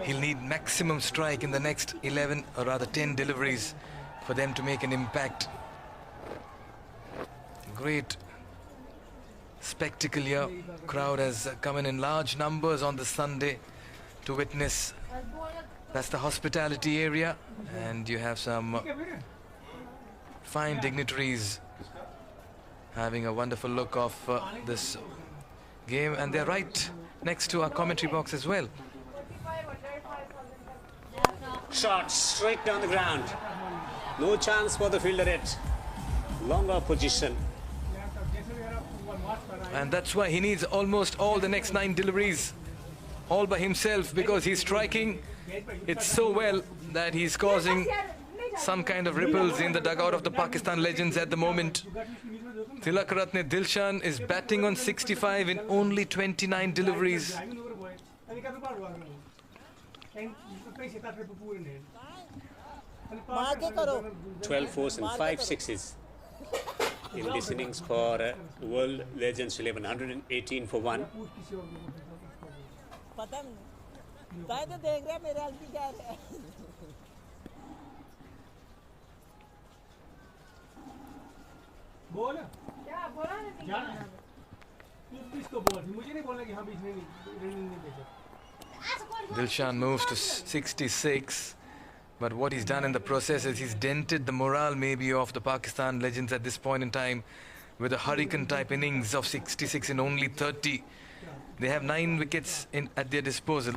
he'll need maximum strike in the next 11 or rather 10 deliveries for them to make an impact. Great spectacle here. Crowd has come in large numbers on this Sunday to witness. That's the hospitality area, and you have some fine dignitaries having a wonderful look of this game, and they're right next to our commentary box as well. Shot straight down the ground. No chance for the fielder at longer position. And that's why he needs almost all the next 9 deliveries all by himself, because he's striking it so well that he's causing some kind of ripples in the dugout of the Pakistan legends at the moment. Tilakratne Dilshan is batting on 65 in only 29 deliveries. 12 fours and 5 sixes in this innings for World Legends 11. 118 for 1. बोल क्या बोला नहीं तू किसको बोल मुझे नहीं बोलना कि हम इसने रनिंग नहीं भेजा. Dilshan moves to 66, but what he's done in the process is he's dented the morale maybe of the Pakistan legends at this point in time with a hurricane type innings of 66 in only 30. They have 9 wickets at their disposal,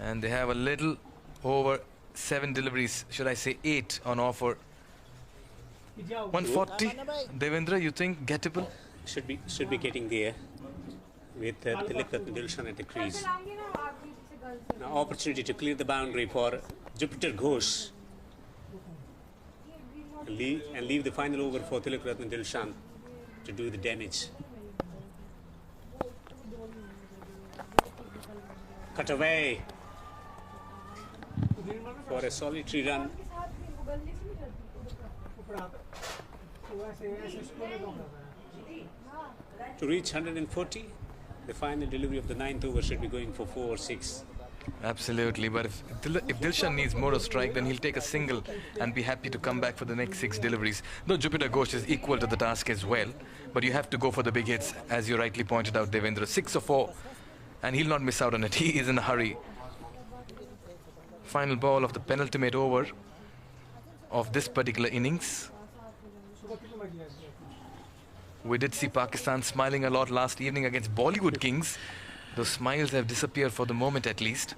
and they have a little over 7 deliveries, should I say 8 on offer. 140, Devendra, you think gettable? Should be getting there with Tilakratne Dilshan at the crease. Now opportunity to clear the boundary for Jupiter Ghosh and leave the final over for Tilakratne Dilshan to do the damage. Cut away for a solitary run. To reach 140, the final delivery of the 9th over should be going for 4 or 6. Absolutely, but if Dilshan needs more of strike, then he'll take a single and be happy to come back for the next 6 deliveries. Though Jupiter Ghosh is equal to the task as well, but you have to go for the big hits, as you rightly pointed out, Devendra. 6 or 4, and he'll not miss out on it. He is in a hurry. Final ball of the penultimate over of this particular innings. We did see Pakistan smiling a lot last evening against Bollywood Kings. Those smiles have disappeared for the moment at least.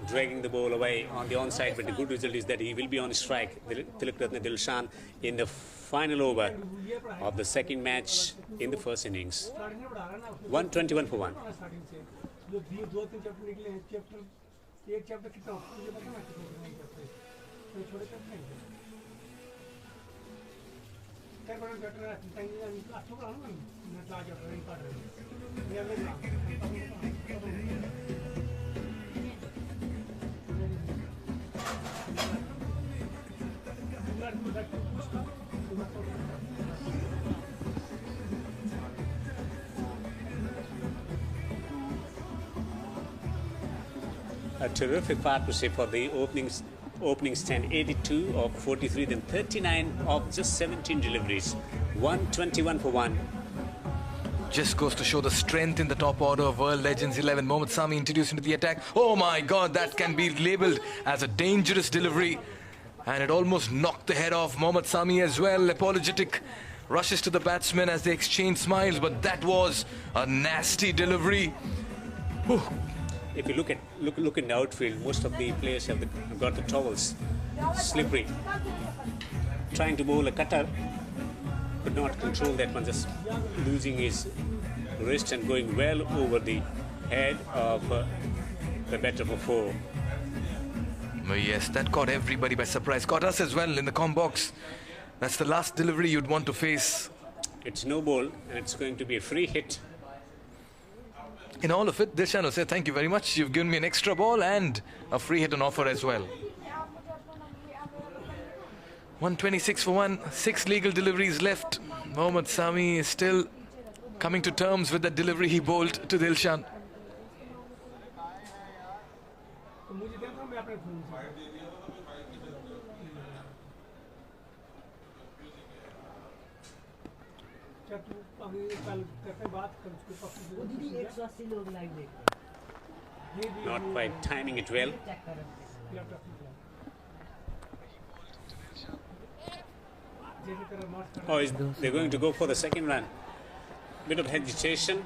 Dragging the ball away on the onside, but the good result is that he will be on strike. Tilakratne Dilshan in the final over of the second match in the first innings. 121 for 1. A terrific partnership for the opening stand. 82 of 43, then 39 of just 17 deliveries. 121 for 1. Just goes to show the strength in the top order of World Legends 11. Mohammad Sami introduced into the attack. Oh my God, that can be labelled as a dangerous delivery. And it almost knocked the head off Mohammad Sami as well. Apologetic rushes to the batsman as they exchange smiles, but that was a nasty delivery. Whew. If you look in the outfield, most of the players have got the towels slippery. Trying to bowl a cutter, could not control that one, just losing his wrist and going well over the head of the batter for 4. Oh, yes, that caught everybody by surprise. Caught us as well in the com box. That's the last delivery you'd want to face. It's no ball and it's going to be a free hit. In all of it, Dilshan will say, thank you very much. You've given me an extra ball and a free hit on offer as well. 126 for 1. 6 legal deliveries left. Mohammad Sami is still coming to terms with that delivery he bowled to Dilshan. Not quite timing it well. Oh, they're going to go for the second run. Bit of hesitation.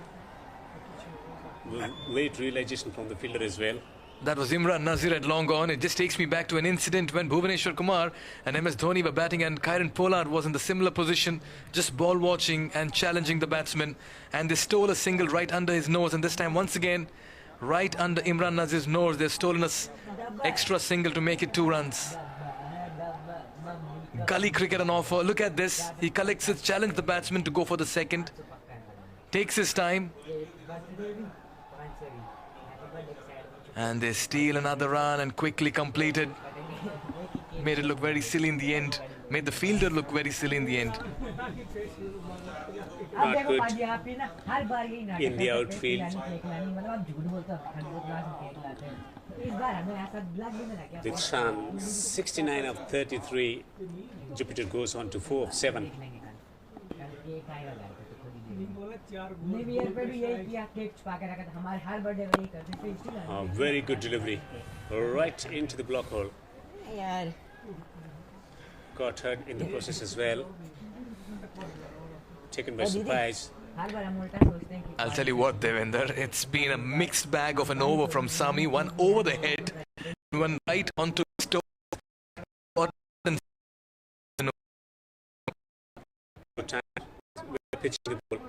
Late realization from the fielder as well. That was Imran Nazir had long gone. It just takes me back to an incident when Bhuvaneshwar Kumar and MS Dhoni were batting and Kieron Pollard was in the similar position, just ball watching and challenging the batsman, and they stole a single right under his nose, and this time once again right under Imran Nazir's nose they've stolen an extra single to make it 2 runs. Gully cricket on offer. Look at this. He collects his challenge the batsman to go for the second. Takes his time. And they steal another run and quickly completed. Made it look very silly in the end. Made the fielder look very silly in the end. Not good in the outfield. Dilshan, 69 of 33. Jupiter goes on to 4 of 7. Very good delivery. Right into the block hole. Got hurt in the process as well. Taken by surprise. I'll tell you what, Devender, it's been a mixed bag of an over from Sami. One over the head, one right onto his toe. Pitching the ball.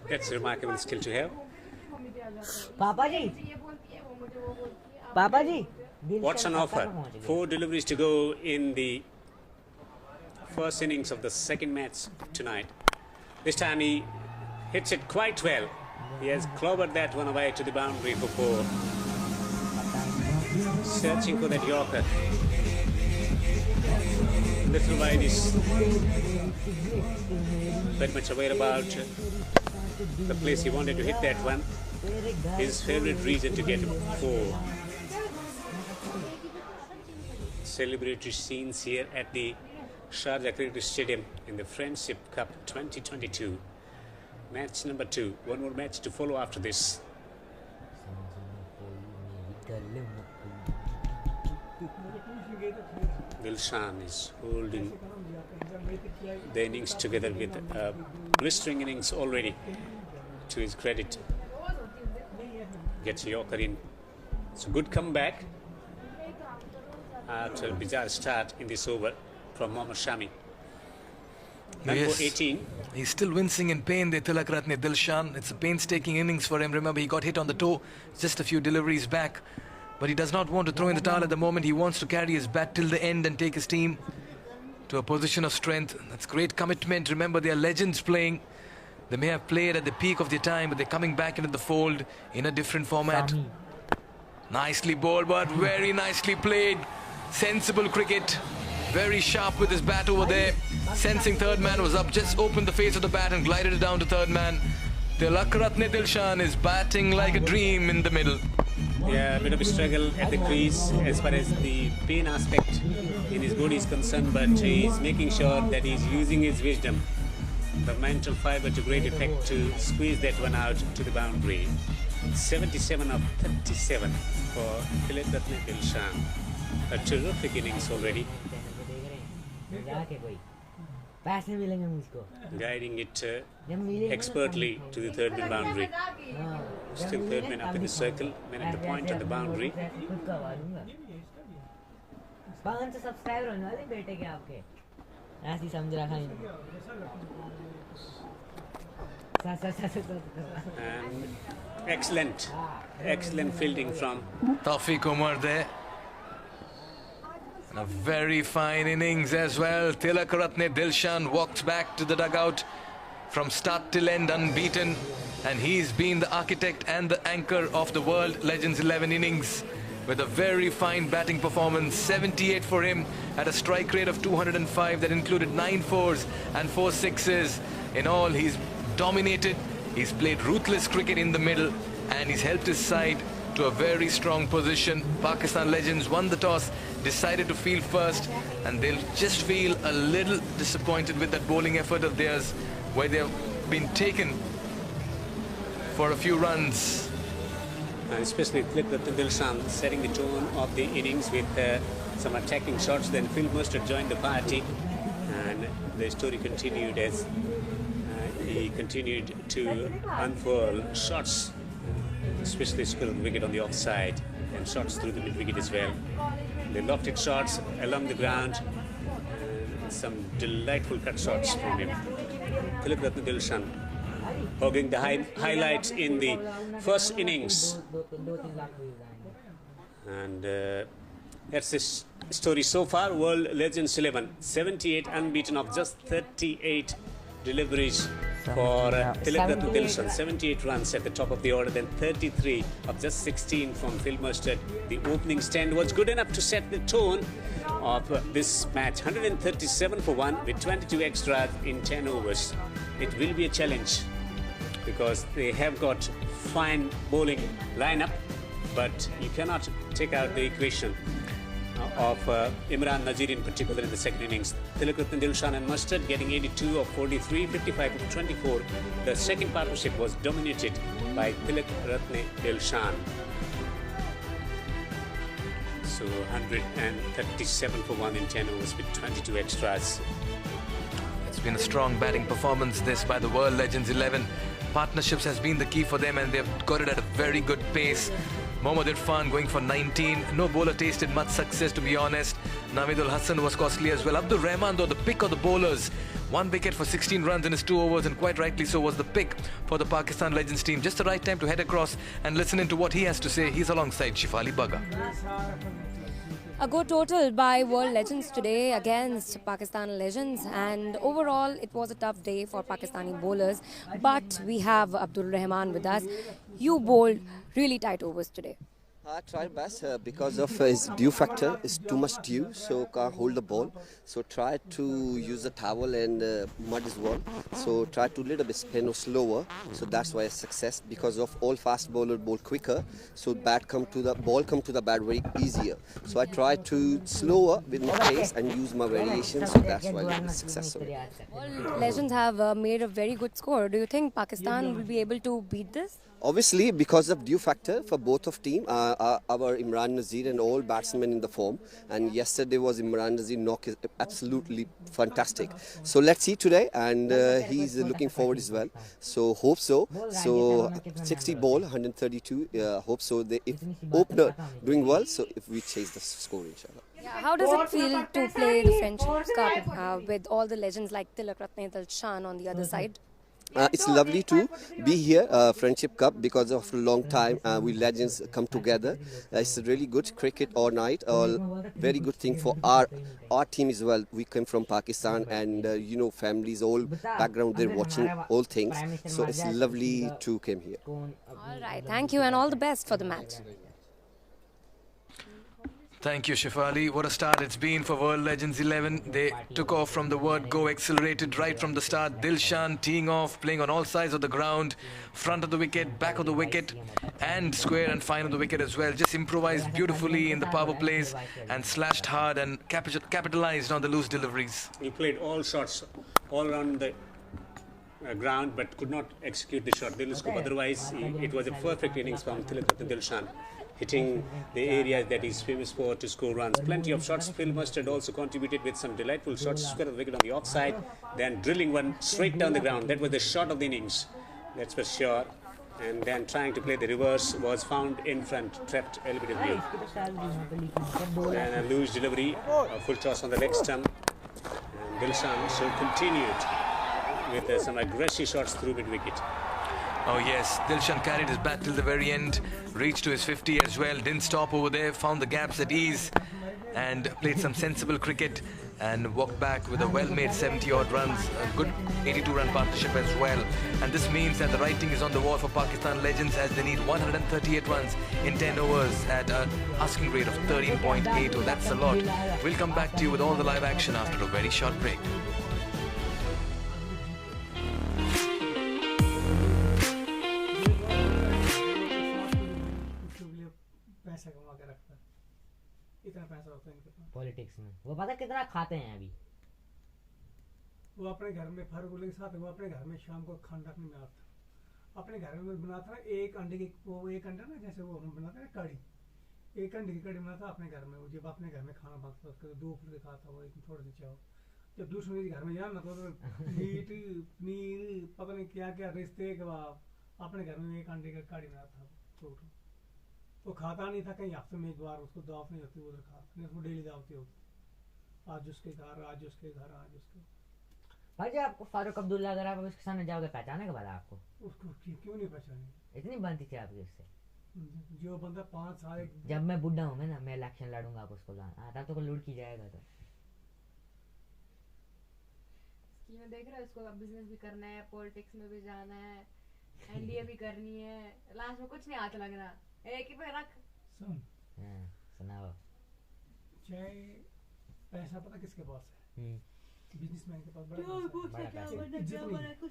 That's a remarkable skill to have. Papa ji. What's on offer? 4 deliveries to go in the first innings of the second match tonight. This time he hits it quite well. He has clobbered that one away to the boundary for 4. Searching for that Yorker. Little wide is very much aware about the place he wanted to hit that one. His favorite reason to get 4. Celebratory scenes here at the Sharjah Cricket Stadium in the Friendship Cup 2022. Match number 2. One more match to follow after this. Dilshan is holding the innings together with a blistering innings already, to his credit. Gets Yorker in. It's a good comeback after a bizarre start in this over from Mohammad Shami. Number 18. He's still wincing in pain, the Tilak Ratne Dilshan. It's a painstaking innings for him. Remember, he got hit on the toe just a few deliveries back. But he does not want to throw in the towel at the moment. He wants to carry his bat till the end and take his team to a position of strength. That's great commitment. Remember, they are legends playing. They may have played at the peak of their time, but they're coming back into the fold in a different format. Nicely bowled, but very nicely played. Sensible cricket. Very sharp with his bat over there. Sensing third man was up, just opened the face of the bat and glided it down to third man. Tilak Ratne Dilshan is batting like a dream in the middle. Yeah, a bit of a struggle at the crease as far as the pain aspect in his body is concerned, but he's making sure that he's using his wisdom, the mental fiber to great effect to squeeze that one out to the boundary. 77 of 37 for Tilak Ratne Dilshan. A terrific innings already. Guiding it expertly to the third man boundary. Still third man up in the circle, man at the point of the boundary. And excellent fielding from Tawfiq Umar there. And a very fine innings as well. Tilak Ratne Dilshan walks back to the dugout from start till end unbeaten. And he's been the architect and the anchor of the World Legends 11 innings with a very fine batting performance. 78 for him at a strike rate of 205 that included 9 fours and 4 sixes. In all, he's dominated. He's played ruthless cricket in the middle and he's helped his side to a very strong position. Pakistan Legends won the toss, decided to field first, and they'll just feel a little disappointed with that bowling effort of theirs where they've been taken for a few runs. Especially Dilshan setting the tone of the innings with some attacking shots. Then Phil Mustard joined the party and the story continued as he continued to unfurl shots, especially skilled wicket on the offside and shots through the mid wicket as well. They lofted shots along the ground, some delightful cut shots from him. Tilak Dilshan hogging the highlights in the first innings. And that's the story so far. World Legends 11, 78 unbeaten of just 38 deliveries for Tilak Dilshan. 78 runs at the top of the order, then 33 of just 16 from Phil Mustard. The opening stand was good enough to set the tone of this match. 137 for 1 with 22 extras in 10 overs. It will be a challenge because they have got fine bowling lineup, but you cannot take out the equation of Imran Nazir in particular in the second innings. Tilak Dilshan and Mustard getting 82 of 43, 55 of 24. The second partnership was dominated by Tilak Dilshan. So 137 for 1 in 10 overs with 22 extras. It's been a strong batting performance this by the World Legends 11. Partnerships has been the key for them and they've got it at a very good pace. Mohammad Irfan going for 19. No bowler tasted much success, to be honest. Namidul Hassan was costly as well. Abdul Rahman, though, the pick of the bowlers. 1 wicket for 16 runs in his 2 overs, and quite rightly so was the pick for the Pakistan Legends team. Just the right time to head across and listen into what he has to say. He's alongside Shifali Baga. A good total by World Legends today against Pakistan Legends, and overall it was a tough day for Pakistani bowlers, but we have Abdul Rahman with us. You bowled really tight overs today. I tried best because of his dew factor is too much dew, so can't hold the ball. So try to use the towel and mud as well. So try to little bit spin or slower. So that's why it's success, because of all fast bowler bowl quicker. So ball come to the bat very easier. So I try to slower with my pace and use my variation. So that's why it's successful. World Legends have made a very good score. Do you think Pakistan will be able to beat this? Obviously, because of dew factor for both of team, our Imran Nazir and all batsmen in the form. And yesterday was Imran Nazir knock is absolutely fantastic. So let's see today, and he's looking forward as well. So hope so. So 60 ball, 132. Hope so. If opener doing well, so if we chase the score, inshallah. Yeah, how does it feel to play the Friendship Cup with all the legends like Tilak Dilshan on the other side? It's lovely to be here, Friendship Cup, because of a long time we legends come together. It's a really good cricket all night, very good thing for our team as well. We come from Pakistan, and you know, families, all background, they're watching all things. So it's lovely to come here. All right, thank you and all the best for the match. Thank you, Shifali. What a start it's been for World Legends 11. They took off from the word go, accelerated right from the start. Dilshan teeing off, playing on all sides of the ground, front of the wicket, back of the wicket, and square and fine of the wicket as well. Just improvised beautifully in the power plays and slashed hard and capitalized on the loose deliveries. He played all shots all around the ground, but could not execute the shot. Otherwise, it was a perfect innings from Tilak Dilshan, hitting the areas that he's famous for to score runs. Plenty of shots. Phil Mustard also contributed with some delightful shots. Square of the wicket on the offside, then drilling one straight down the ground. That was the shot of the innings, that's for sure. And then trying to play the reverse was found in front, trapped a little bit of view. And a loose delivery, a full toss on the leg stump. And Dilshan so continued with some aggressive shots through mid-wicket. Oh yes, Dilshan carried his bat till the very end, reached to his 50 as well, didn't stop over there, found the gaps at ease and played some sensible cricket and walked back with a well-made 70-odd runs, a good 82-run partnership as well. And this means that the writing is on the wall for Pakistan Legends as they need 138 runs in 10 overs at an asking rate of 13.8. Oh, that's a lot. We'll come back to you with all the live action after a very short break. पैसा कमा के रखता है, इतना पैसा होता है इनके पास। पॉलिटिक्स में वो पता कितना खाते हैं अभी। वो अपने घर में फारूक के साथ वो अपने घर में शाम को खाना नहीं बनाता, अपने घर में बनाता है एक अंडे की, वो एक अंडा ना जैसे वो हम बनाते हैं कड़ी, एक अंडे की कड़ी बनाता अपने घर में। वो जब अपने घर में खाना बनता था उसके 2 फुलके खाता वो थोड़े से चाव। जब दूसरे के घर में जाना तो मीट पनीर पता नहीं क्या क्या रिश्ते के बाद अपने घर में एक अंडे का कड़ी बनाता था। वो खाता नहीं था, कहीं हफ्ते में एक बार उसको दावत नहीं होती उधर खाता नहीं, उसको डेली दावतें होती, आज उसके घर आज उसके घर आज उसके। भाई जी आपको फारूक अब्दुल्ला अगर आप उसके सामने जाओगे पहचाने के बाद आपको उसको क्यों नहीं पहचाने? इतनी बनती थी आपकी उससे। जो बंदा 5 साल जब मैं बुढ़ा हूँ मैं इलेक्शन लड़ूंगा आप उसको लाना तब तो लुढ़की जाएगा। तो स्कीम देख रहा है, उसको बिजनेस भी करना है, पॉलिटिक्स में भी जाना है, एनडीए भी करनी है, लास्ट में कुछ नहीं हाथ लग रहा, एक ही पे रख। सुन सुनाओ। चाहे पैसा पता किसके पास है? बिजनेसमैन के पास बड़ा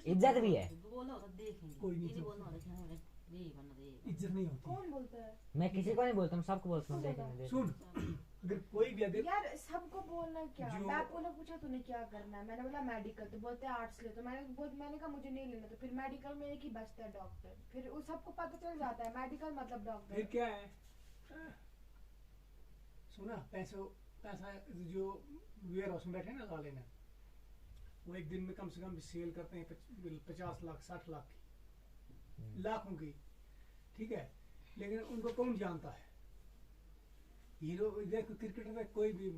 इज्जत भी है। कोई नहीं इज्जत नहीं होती। कौन बोलता है? मैं किसी को नहीं बोलता हूँ, सबको बोलता हूँ। सुन अगर कोई भी यार सबको बोलना क्या? मैं आपको ना पूछा तूने क्या करना है, मैंने बोला मेडिकल, तो बोलते हैं आर्ट्स ले, तो मैंने कहा मुझे नहीं लेना, तो फिर मेडिकल में एक ही बचता है डॉक्टर, फिर उस सबको पता चल जाता है मेडिकल मतलब डॉक्टर। फिर क्या है? सुना पैसा जो वेयर हाउस में बैठे ना ला लेना, वो एक दिन में कम से कम सेल करते हैं 50 लाख 60 लाख की, लाखों की, ठीक है, लेकिन उनको कौन जानता है? हीरो देखो क्रिकेटर में कोई भी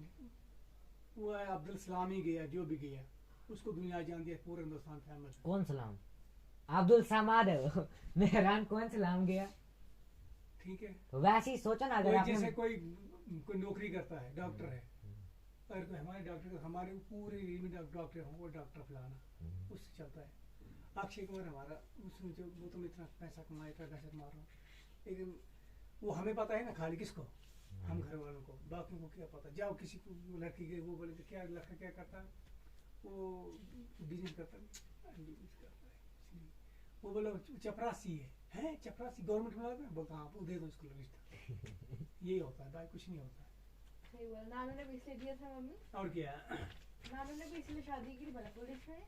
वो है, अब्दुल सलाम ही गया, जो भी गया उसको दुनिया जानती है, पूरे हिंदुस्तान फेमस। कौन सलाम? अब्दुल समाद है मेहरान, कौन सलाम गया? ठीक है, वैसे ही सोचो ना, अगर जैसे कोई नौकरी करता है, डॉक्टर है, और कोई हमारे डॉक्टर हमारे पूरे डॉक्टर हो, वो डॉक्टर फलाना, उससे चलता है। अक्षय कुमार हमारा उसमें जो वो तुम इतना पैसा कमाए, इतना पैसा कमा रहा हो, लेकिन वो हमें पता है ना, खाली किसको? हम घर वालों को, बाकी को क्या पता? जाओ किसी को लड़की के वो बोले तो क्या लड़का क्या करता है, वो बिजनेस करता है, वो बोलो चपरासी है चपरासी गवर्नमेंट में लगा, बोलता हाँ वो दे दो इसको रिश्ता। यही होता है भाई, कुछ नहीं होता है। सही बोला, नानू ने भी इसलिए दिया था मम्मी। और क्या? नानू ने भी इसलिए शादी की भला पुलिस में।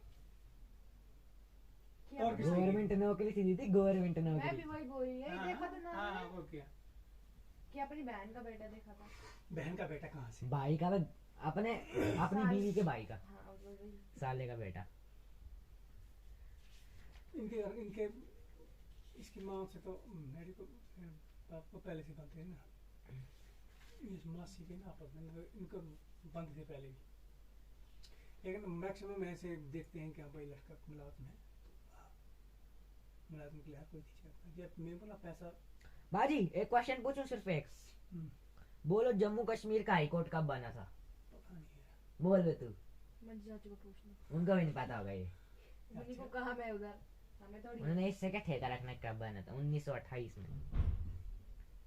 और गवर्नमेंट नौकरी थी दी थी, गवर्नमेंट नौकरी। मैं भी वही बोल रही है, देखा था नानू ने। वो क्या कि अपनी बहन का बेटा देखा था। बहन का बेटा कहाँ से? भाई का, अपनी बीवी के भाई का, हाँ, साले का बेटा। इनके इसकी माँ से तो मेरी को बाप को पहले से बनते हैं ना, इस मासी के ना आपस में इनको बंद थे पहले भी, लेकिन मैक्सिमम ऐसे देखते हैं कि हाँ भाई लड़का मिलाद में निकला, कोई नहीं चाहता। जब मैं बोला पैसा। बाजी एक क्वेश्चन पूछूं, सिर्फ एक, बोलो जम्मू कश्मीर का हाई कोर्ट कब बना था? पता नहीं है, बोल बे तू। चाचू को पूछना, उनको भी नहीं पता होगा ये। उन्हीं को कहा मैं उधर, हमें थोड़ी। उन्होंने इससे क्या ठेका रखना कब बना था? 1928 में।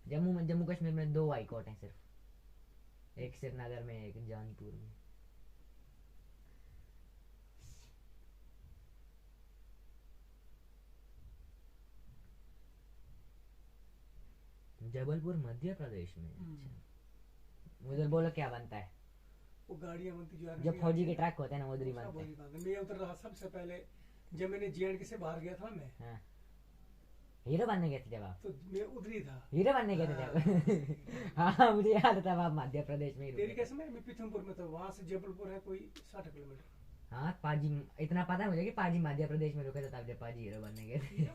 जम्मू कश्मीर में 2 हाई कोर्ट हैं सिर्फ, एक श्रीनगर में, एक जौनपुर में। जबलपुर मध्य प्रदेश में। अच्छा, उधर बोलो क्या बनता है? वो गाड़ियाँ बनती जो फौजी के ट्रक होते हैं ना, उधर ही बनते हैं। मैं उधर रहा सबसे पहले, जब मैंने JNK से बाहर गया था मैं। हाँ। हीरो बनने गए थे जब आप? तो मैं उधर ही था। हीरो बनने गए थे जब? हाँ मुझे याद था, आप मध्य प्रदेश में ही तेरी कैसे? मैं पिथमपुर में था, वहाँ से जबलपुर है कोई 60 किलोमीटर। हाँ पाजी, इतना पता है मुझे कि पाजी मध्य प्रदेश में रुके थे, तब जब पाजी हीरो बनने गए थे।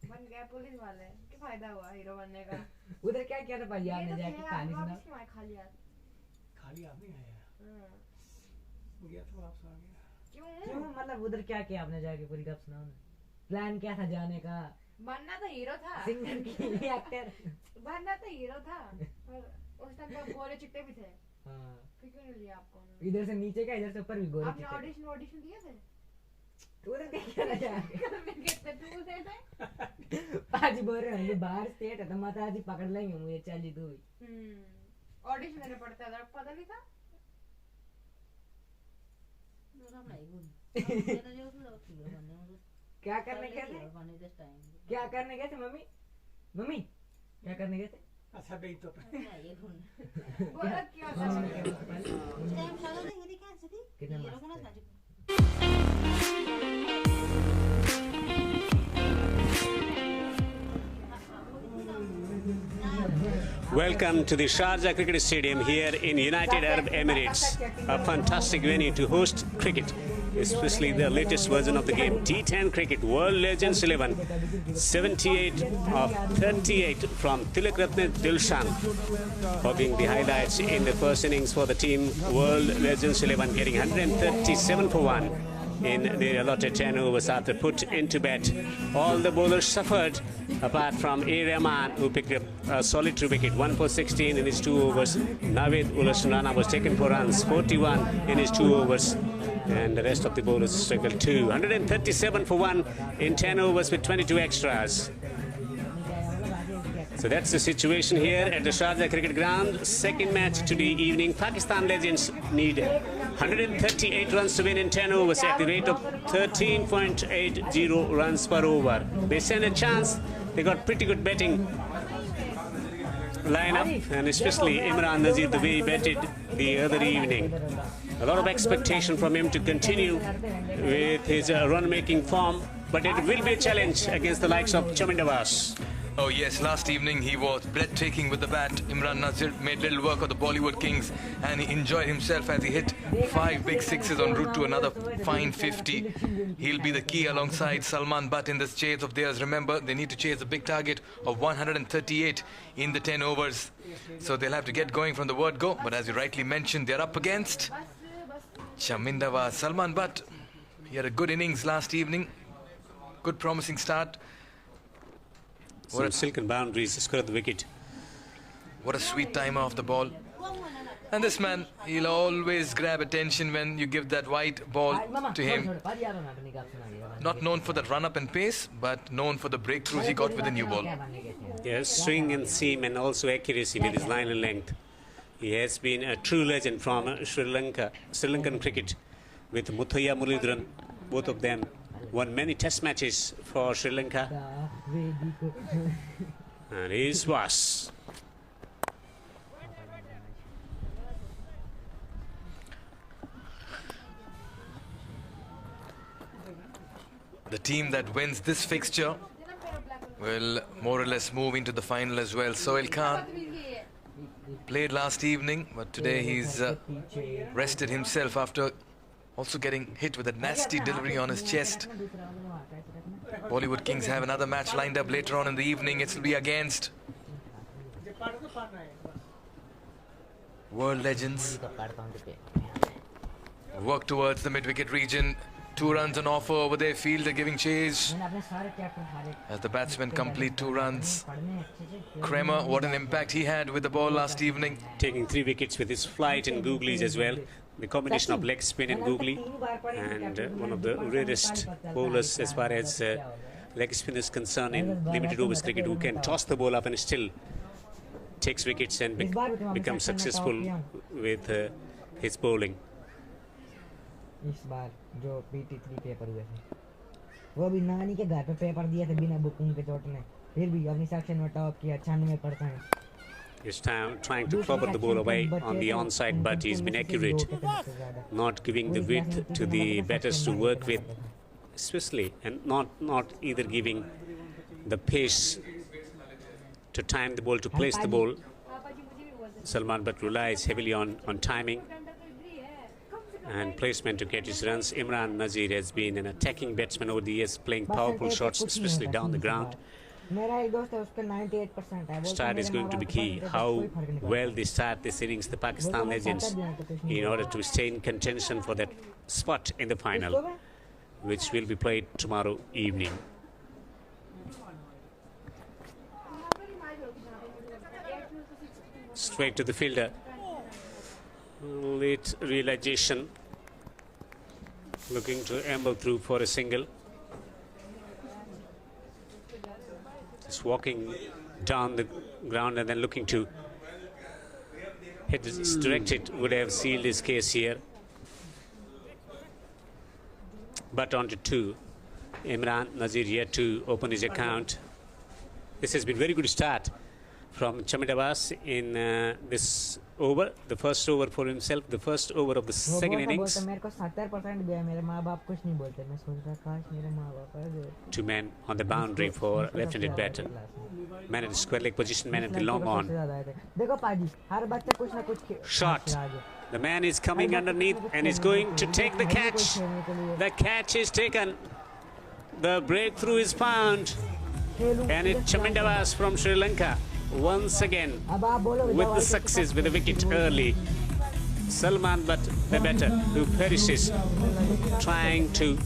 बन गया पुलिस वाले, क्या फायदा हुआ हीरो बनने का? उधर क्या किया था पाजी आपने जाके? कहानी सुना। खाली हाथ नहीं आया, गया था वापस आ गया। क्यों? मतलब उधर क्या किया आपने जाके, पूरी गप सुनाओ ना। प्लान क्या था जाने का? बनना तो हीरो था, सिंगर की एक्टर बनना तो हीरो था, पर उस टाइम तो गोरे चिट्टे भी थे। हाँ, फिर क्यों नहीं लिया आपको? इधर से नीचे का, इधर से ऊपर भी गोरे आपने चिट्टे। ऑडिशन दिए थे? तू उधर क्या कर रहा है? कितने टूल थे? आज बोल रहे हैं ये बाहर स्टेट है तो माता आज ही पकड़ लेंगे मुझे, चल जी तू भी। ऑडिशन देने पड़ता था, पता नहीं था। क्या करने गए थे? क्या करने गए थे मम्मी? मम्मी क्या करने गए थे? अच्छा बेई तो गोरा क्यों था? कितने मस्त थे। Welcome to the Sharjah Cricket Stadium here in United Arab Emirates, a fantastic venue to host cricket, especially the latest version of the game, T10 Cricket World Legends 11, 78 of 38 from Tilak Ratne Dilshan, hogging the highlights in the first innings for the team World Legends 11, getting 137 for 1 in the allotted 10 overs after put into bat. All the bowlers suffered apart from A. Rahman, who picked up a solitary wicket, 1 for 16 in his 2 overs. Naveed Ulasan Rana was taken for runs, 41 in his 2 overs. And the rest of the bowlers struggled too. 137 for 1 in 10 overs with 22 extras. So that's the situation here at the Sharjah Cricket Ground. Second match today evening. Pakistan Legends need 138 runs to win in 10 overs at the rate of 13.80 runs per over. They stand a chance. They got pretty good batting lineup, and especially Imran Nazir, the way he batted the other evening. A lot of expectation from him to continue with his run-making form, but it will be a challenge against the likes of Chaminda Vas. Oh yes, last evening he was breathtaking with the bat. Imran Nazir made little work of the Bollywood Kings and he enjoyed himself as he hit 5 big sixes en route to another fine 50. He'll be the key alongside Salman Butt in this chase of theirs. Remember, they need to chase a big target of 138 in the 10 overs. So they'll have to get going from the word go. But as you rightly mentioned, they're up against Chaminda Vas. Salman Butt, he had a good innings last evening. Good promising start. Some silken boundaries, scored the wicket. What a sweet timer off the ball. And this man, he'll always grab attention when you give that white ball to him. Not known for that run-up and pace, but known for the breakthroughs he got with the new ball. Yes, swing and seam and also accuracy with his line and length. He has been a true legend from Sri Lankan cricket with Muthaiya Muralidharan. Both of them won many test matches for Sri Lanka. And here's Vas. The team that wins this fixture will more or less move into the final as well. Sohail Khan played last evening, but today he's rested himself after also getting hit with a nasty delivery on his chest. Bollywood Kings have another match lined up later on in the evening. It will be against World Legends. Work towards the mid-wicket region. 2 runs on offer over their field. They're giving chase as the batsmen complete 2 runs. Kremer, what an impact he had with the ball last evening. Taking 3 wickets with his flight and googlies as well. The combination of leg spin and googly, and one of the rarest bowlers as far as leg spin is concerned in limited overs cricket, who can toss the ball up and still takes wickets and becomes successful with his bowling. इस बार जो PT3 paper हुए थे वो भी नानी के घर पे पेपर दिए थे बिना बुकिंग के चोट में, फिर भी अपनी सेक्शन में टॉप किया 96%. He's trying to clobber the ball away on the onside, but he's been accurate, not giving the width to the batters to work with, especially, and not either giving the pace to time the ball, to place the ball. Salman Butt relies heavily on timing and placement to get his runs. Imran Nazir has been an attacking batsman over the years, playing powerful shots, especially down the ground. Start is going to be key. How well they start this innings, the Pakistan Legends, in order to stay in contention for that spot in the final, which will be played tomorrow evening. Straight to the fielder. Late realization. Looking to amble through for a single. Just walking down the ground and then looking to hit this directed would have sealed his case here. But on to 2. Imran Nazir yet to open his account. This has been very good start from Chaminda Abbas in this over, the first over for himself, the first over of the second innings. मेरे को 70% गया, मेरे माँ बाप कुछ नहीं बोलते, मैं सोच रहा काश मेरे माँ बाप आ गए. 2 men on the boundary for left-handed batter. Man at the square leg position, man at the long on. देखो पाजी, हर बच्चा कुछ ना कुछ Shot. The man is coming underneath and is going to take the catch. The catch is taken. The breakthrough is found. And it's Chaminda Abbas from Sri Lanka once again with the success with the wicket early. Salman Butt, the batter who perishes trying to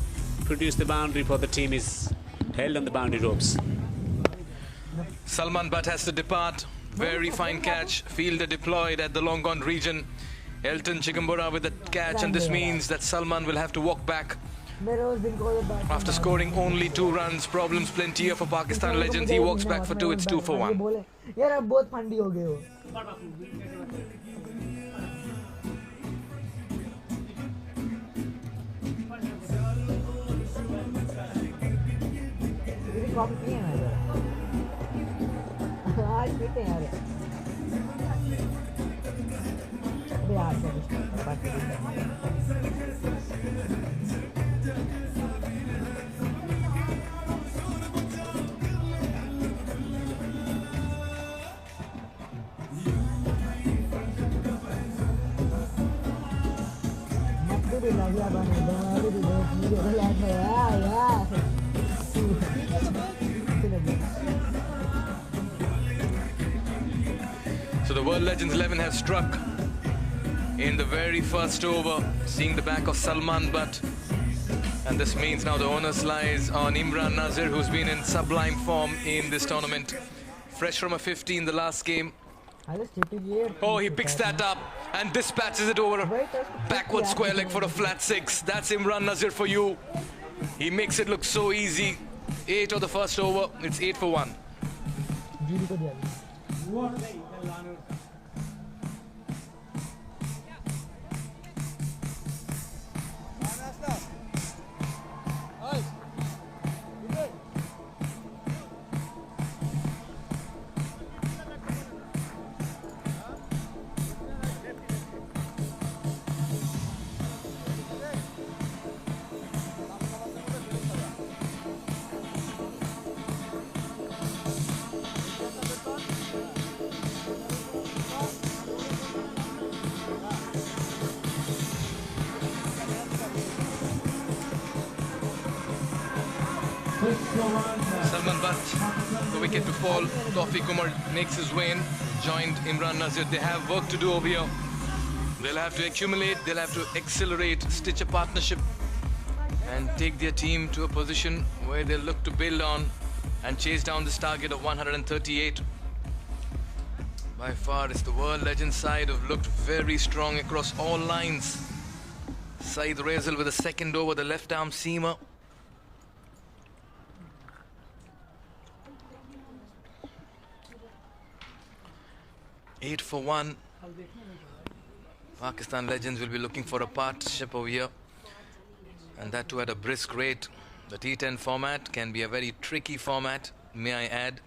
produce the boundary for the team, is held on the boundary ropes. Salman Butt has to depart. Very fine catch. Fielder deployed at the long gone region. Elton Chigambura with the catch, and this means that Salman will have to walk back. After scoring only 2 runs, problems plenty here for Pakistan legends. He walks back for 2, it's 2 for 1. यार अब बहुत Fundy हो गए हो. ये coffee पिए ना यार. आज पीते हैं यार. अबे यार बात So the World Legends 11 has struck in the very first over, seeing the back of Salman Butt. And this means now the onus lies on Imran Nazir, who's been in sublime form in this tournament. Fresh from a 50 in the last game. Oh, he picks that up and dispatches it over a backward square leg for a flat 6. That's Imran Nazir for you. He makes it look so easy. 8 of the first over, it's 8 for 1. Salman Butt, the wicket to fall. Tawfiq Umar makes his way in, joined Imran Nazir. They have work to do over here. They'll have to accumulate, they'll have to accelerate, stitch a partnership and take their team to a position where they'll look to build on and chase down this target of 138. By far, it's the World Legends side who've looked very strong across all lines. Saeed Razel with a second over, the left arm seamer. Eight for 1. Pakistan Legends will be looking for a partnership over here, and that too at a brisk rate. The T10 format can be a very tricky format, may I add.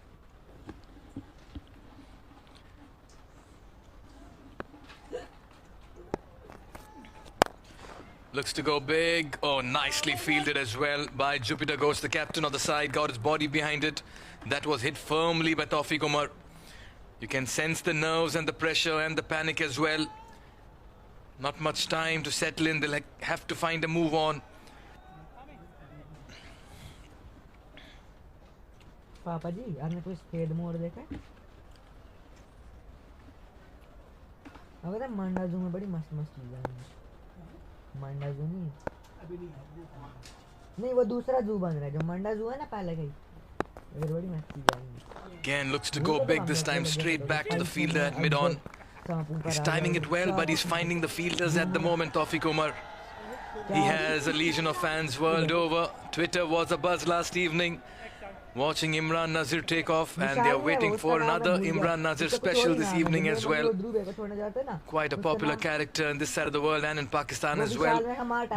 Looks to go big. Oh, nicely fielded as well by Jupiter Ghosh, the captain of the side, got his body behind it. That was hit firmly by Tawfiq Umar. You can sense the nerves and the pressure and the panic as well. Not much time to settle in. They'll have to find a move on. पापा जी, आपने कोई spade mode देखा है? अगर मंडा जू में बड़ी मस्त मस्त चीज़ें हैं. मंडा जू नहीं अभी नहीं है वो कहाँ है? नहीं वो दूसरा जू बन रहा है जो मंडा जू है ना पहले कहीं अगर बड़ी मस्ती जाएंगे Again looks to go big this time, straight back to the fielder at mid-on. He's timing it well, but he's finding the fielders at the moment, Tawfiq Umar. He has a legion of fans world over. Twitter was abuzz last evening, watching Imran Nazir take off, and they are waiting for another Imran Nazir special this evening as well. Quite a popular character in this side of the world and in Pakistan as well.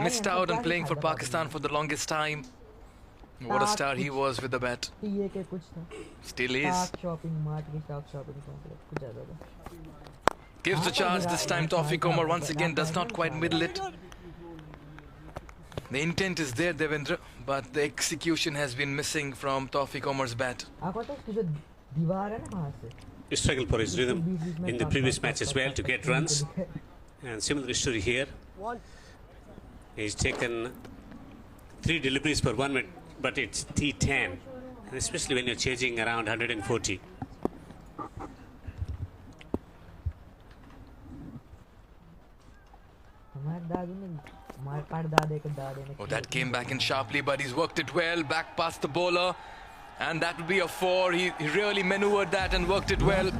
Missed out on playing for Pakistan for the longest time. What a star he was with the bat. ये के कुछ था Still is. Stock shopping mart की stock shopping complex कुछ ऐसा था Gives the charge this time. Tawfiq Umar once again does not quite middle it. The intent is there, Devendra, but the execution has been missing from Tawfiq Umar's bat. आपको तो उसकी जो दीवार है ना वहाँ से He struggled for his rhythm in the previous match as well to get runs. And similar story here. He's taken 3 deliveries per 1 minute, but it's T10. And especially when you're chasing around 140. हमारे दादू ने हमारे पार दादे के दादे ने Oh, that came back in sharply, but he's worked it well, back past the bowler. And that would be a 4. He really maneuvered that and worked it well.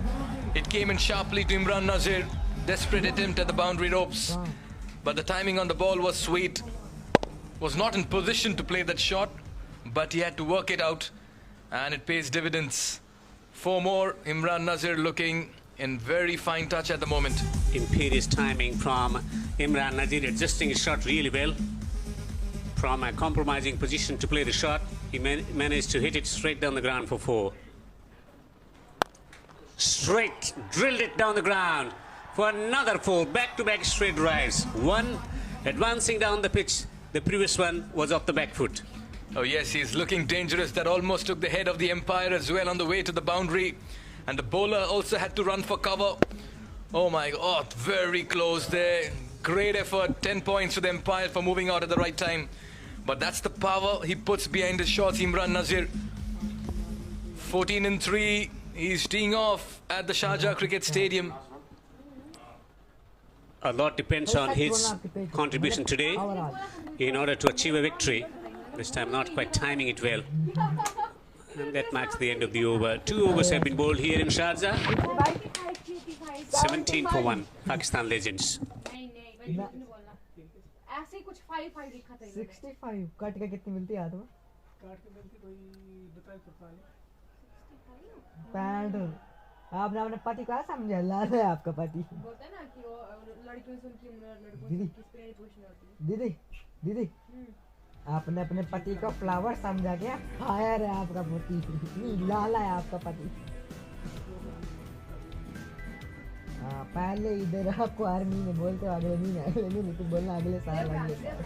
It came in sharply to Imran Nazir. Desperate attempt at the boundary ropes. But the timing on the ball was sweet. Was not in position to play that shot, but he had to work it out. And it pays dividends. 4 more. Imran Nazir looking in very fine touch at the moment. Imperious timing from Imran Nazir, adjusting his shot really well. From a compromising position to play the shot, he managed to hit it straight down the ground for 4. Straight, drilled it down the ground for another 4. Back-to-back straight drives. One advancing down the pitch. The previous one was off the back foot. Oh yes, he's looking dangerous. That almost took the head of the umpire as well on the way to the boundary. And the bowler also had to run for cover. Oh my God, very close there. Great effort. 10 points to the umpire for moving out at the right time. But that's the power he puts behind his shots, Imran Nazir. 14 and 3. He's teeing off at the Sharjah Cricket Stadium. A lot depends on his contribution today in order to achieve a victory. This time not quite timing it well. And that marks the end of the over. 2 overs have been bowled here in Sharjah. 17 for 1, Pakistan Legends. ऐसे ही कुछ 5 लिखा था 65 काट के कितनी मिलती है हाथ में काट के मिलती कोई बताए तो पैंट आपने अपने पति का समझा लाल है आपका पति बोलते हैं ना कि वो लड़कियों से उनकी लड़कों दीदी से किस पे पूछनी होती है दीदी दीदी आपने अपने पति को फ्लावर समझा क्या फायर है आपका पति नहीं लाला है आपका पति हाँ पहले इधर आपको आर्मी में बोलते हो अगले महीने तो बोलना अगले साल अगले साल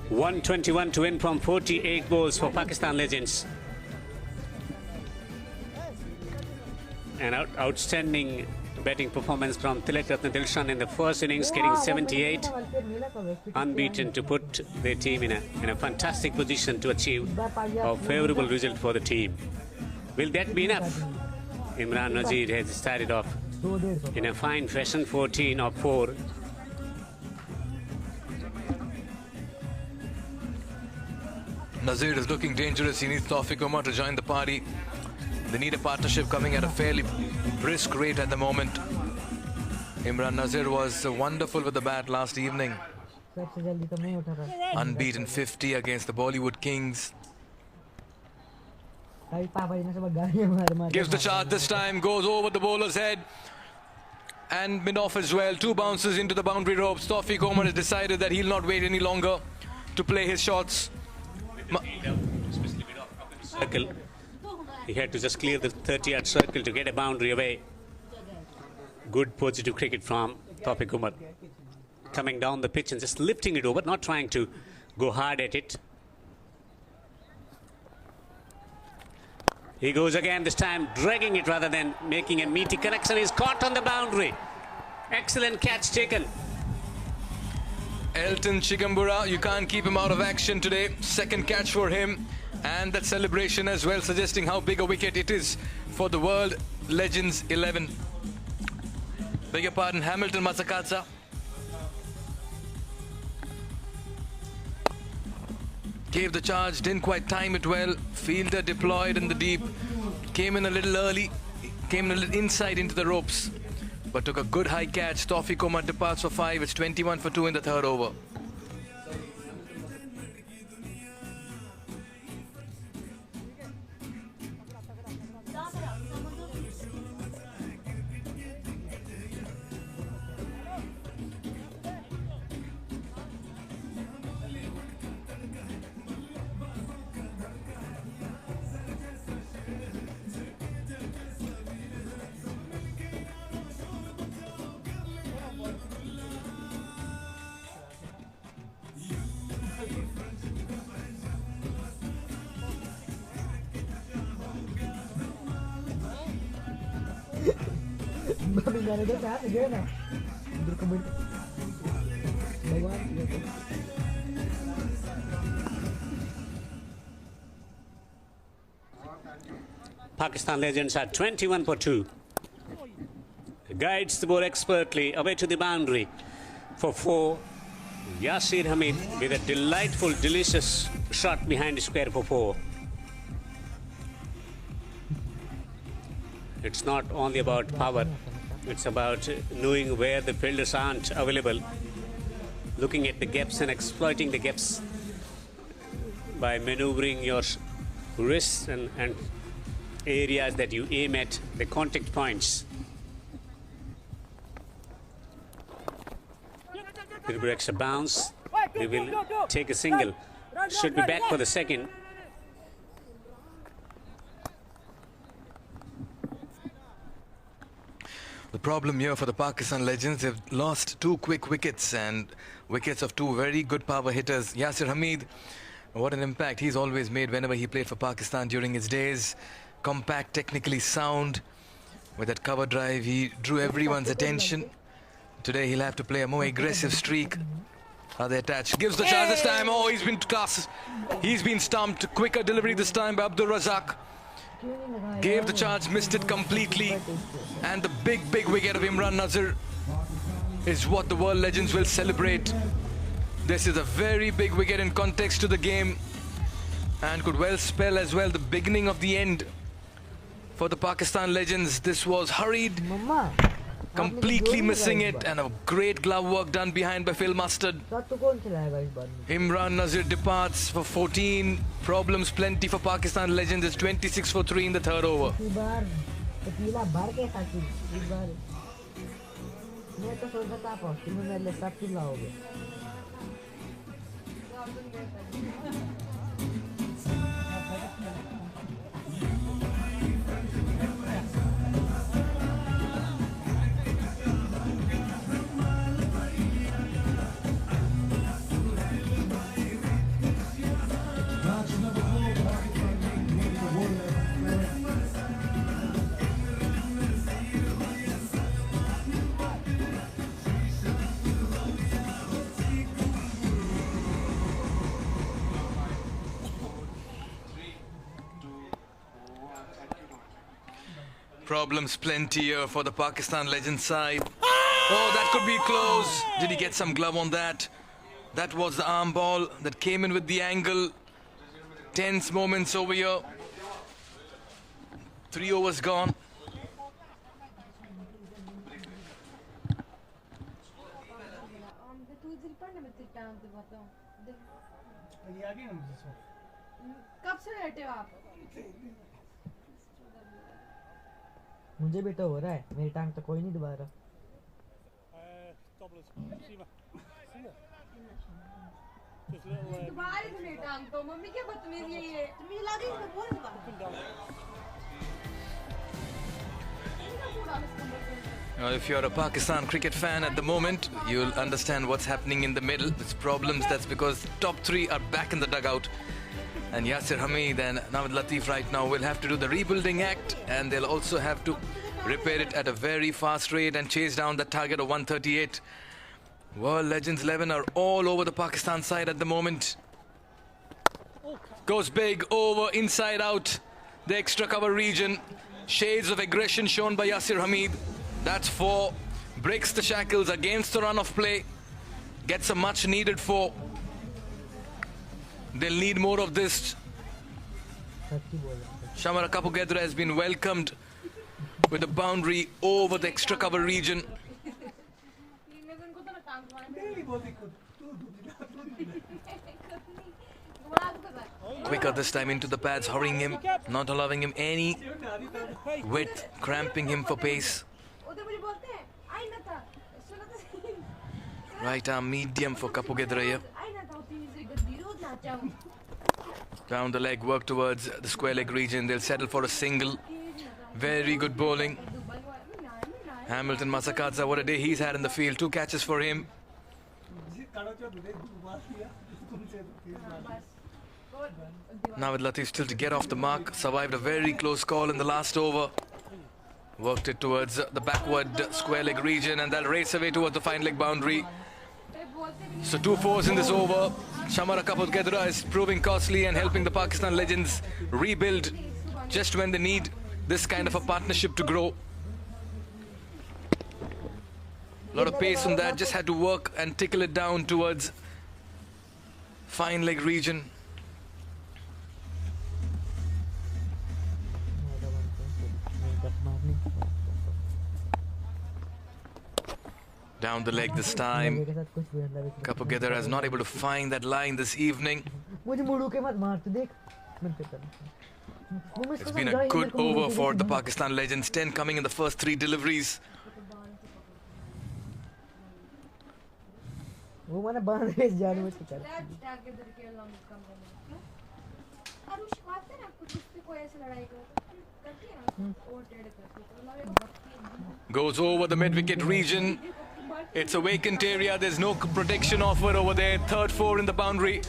121 to win from 48 balls for Pakistan Legends. An outstanding batting performance from Tilak Ratna Dilshan in the first innings, getting 78, unbeaten to put their team in a fantastic position to achieve a favourable result for the team. Will that be enough? Imran Nazir has started off in a fine fashion, 14 of 4. Nazir is looking dangerous. He needs Tawfiq Umar to join the party. They need a partnership coming at a fairly brisk rate at the moment. Imran Nazir was wonderful with the bat last evening. Unbeaten 50 against the Bollywood Kings. Gives the charge this time, goes over the bowler's head. And mid-off as well. 2 bounces into the boundary ropes. Tawfiq Umar has decided that he'll not wait any longer to play his shots. Circle. He had to just clear the 30-yard circle to get a boundary away. Good positive cricket from Tawfiq Umar. Coming down the pitch and just lifting it over, not trying to go hard at it. He goes again, this time dragging it rather than making a meaty connection. He's caught on the boundary. Excellent catch taken. Elton Chigambura, you can't keep him out of action today. Second catch for him. And that celebration as well, suggesting how big a wicket it is for the World Legends 11. Beg your pardon, Hamilton Masakatsa. Gave the charge, didn't quite time it well. Fielder deployed in the deep. Came in a little early. Came a little inside into the ropes. But took a good high catch. Tawfiq Omar departs for 5. It's 21 for 2 in the third over. Babi gak ada saat gimana? Berkebun. Bawaan gitu. Pakistan Legends are 21 for 2. Guides the ball expertly away to the boundary for 4. Yasir Hamid with a delightful, delicious shot behind the square for 4. It's not only about power, it's about knowing where the fielders aren't available, looking at the gaps and exploiting the gaps by maneuvering your wrists and areas that you aim at, the contact points. It breaks a bounce. They will take a single. Should be back for the second. The problem here for the Pakistan Legends, they've lost 2 quick wickets and wickets of 2 very good power hitters. Yasir Hamid, what an impact he's always made whenever he played for Pakistan during his days. Compact, technically sound. With that cover drive, he drew everyone's attention. Today he'll have to play a more aggressive streak. Are they attached? Gives the charge this time. Oh, he's been class. He's been stumped. Quicker delivery this time by Abdul Razak. Gave the charge, missed it completely. And the big wicket of Imran Nazir is what the world legends will celebrate. This is a very big wicket in context to the game and could well spell as well the beginning of the end for the Pakistan Legends. This was hurried, completely missing it, and a great glove work done behind by Phil Mustard. Imran Nazir departs for 14. Problems plenty for Pakistan Legends. It's 26 for 3 in the third over. Problems plenty here for the Pakistan Legends side. Oh, that could be close. Did he get some glove on that? That was the arm ball that came in with the angle. Tense moments over here. 3 overs gone. कब से लेटे हो आप? मुझे भी तो हो रहा है, मेरी टांग तो कोई नहीं दबा रहा। तुम्हारी तो मेरी टांग तो मम्मी क्या बदतमीजी है ये? तुम्हें लगी तो बोल दबा। If you're a Pakistan cricket fan at the moment, you'll understand what's happening in the middle. It's problems. That's because top 3 are back in the dugout. And Yasir Hamid and Nawad Latif right now will have to do the rebuilding act, and they'll also have to repair it at a very fast rate and chase down the target of 138. World Legends 11 are all over the Pakistan side at the moment. Goes big, over, inside out, the extra cover region. Shades of aggression shown by Yasir Hamid. That's 4. breaks the shackles against the run of play. Gets a much needed 4. They'll need more of this. Shamara Kapugedra has been welcomed with a boundary over the extra cover region. Quicker this time into the pads, hurrying him, not allowing him any width, cramping him for pace. Right arm medium for Kapugedra here. Down the leg, work towards the square leg region. They'll settle for a single. Very good bowling. Hamilton Masakadza, what a day he's had in the field. 2 catches for him. Navid Latif still to get off the mark. Survived a very close call in the last over. Worked it towards the backward square leg region, and they'll race away towards the fine leg boundary. So 2 fours in this over. Shamara Kapugedra is proving costly and helping the Pakistan Legends rebuild just when they need this kind of a partnership to grow. A lot of pace on that, just had to work and tickle it down towards fine leg region. Down the leg this time. Kapugedra is not able to find that line this evening. It's been a good over for the Pakistan Legends. 10 coming in the first 3 deliveries. Goes over the mid-wicket region. It's a vacant area. There's no protection offered over there. 3rd 4 in the boundary.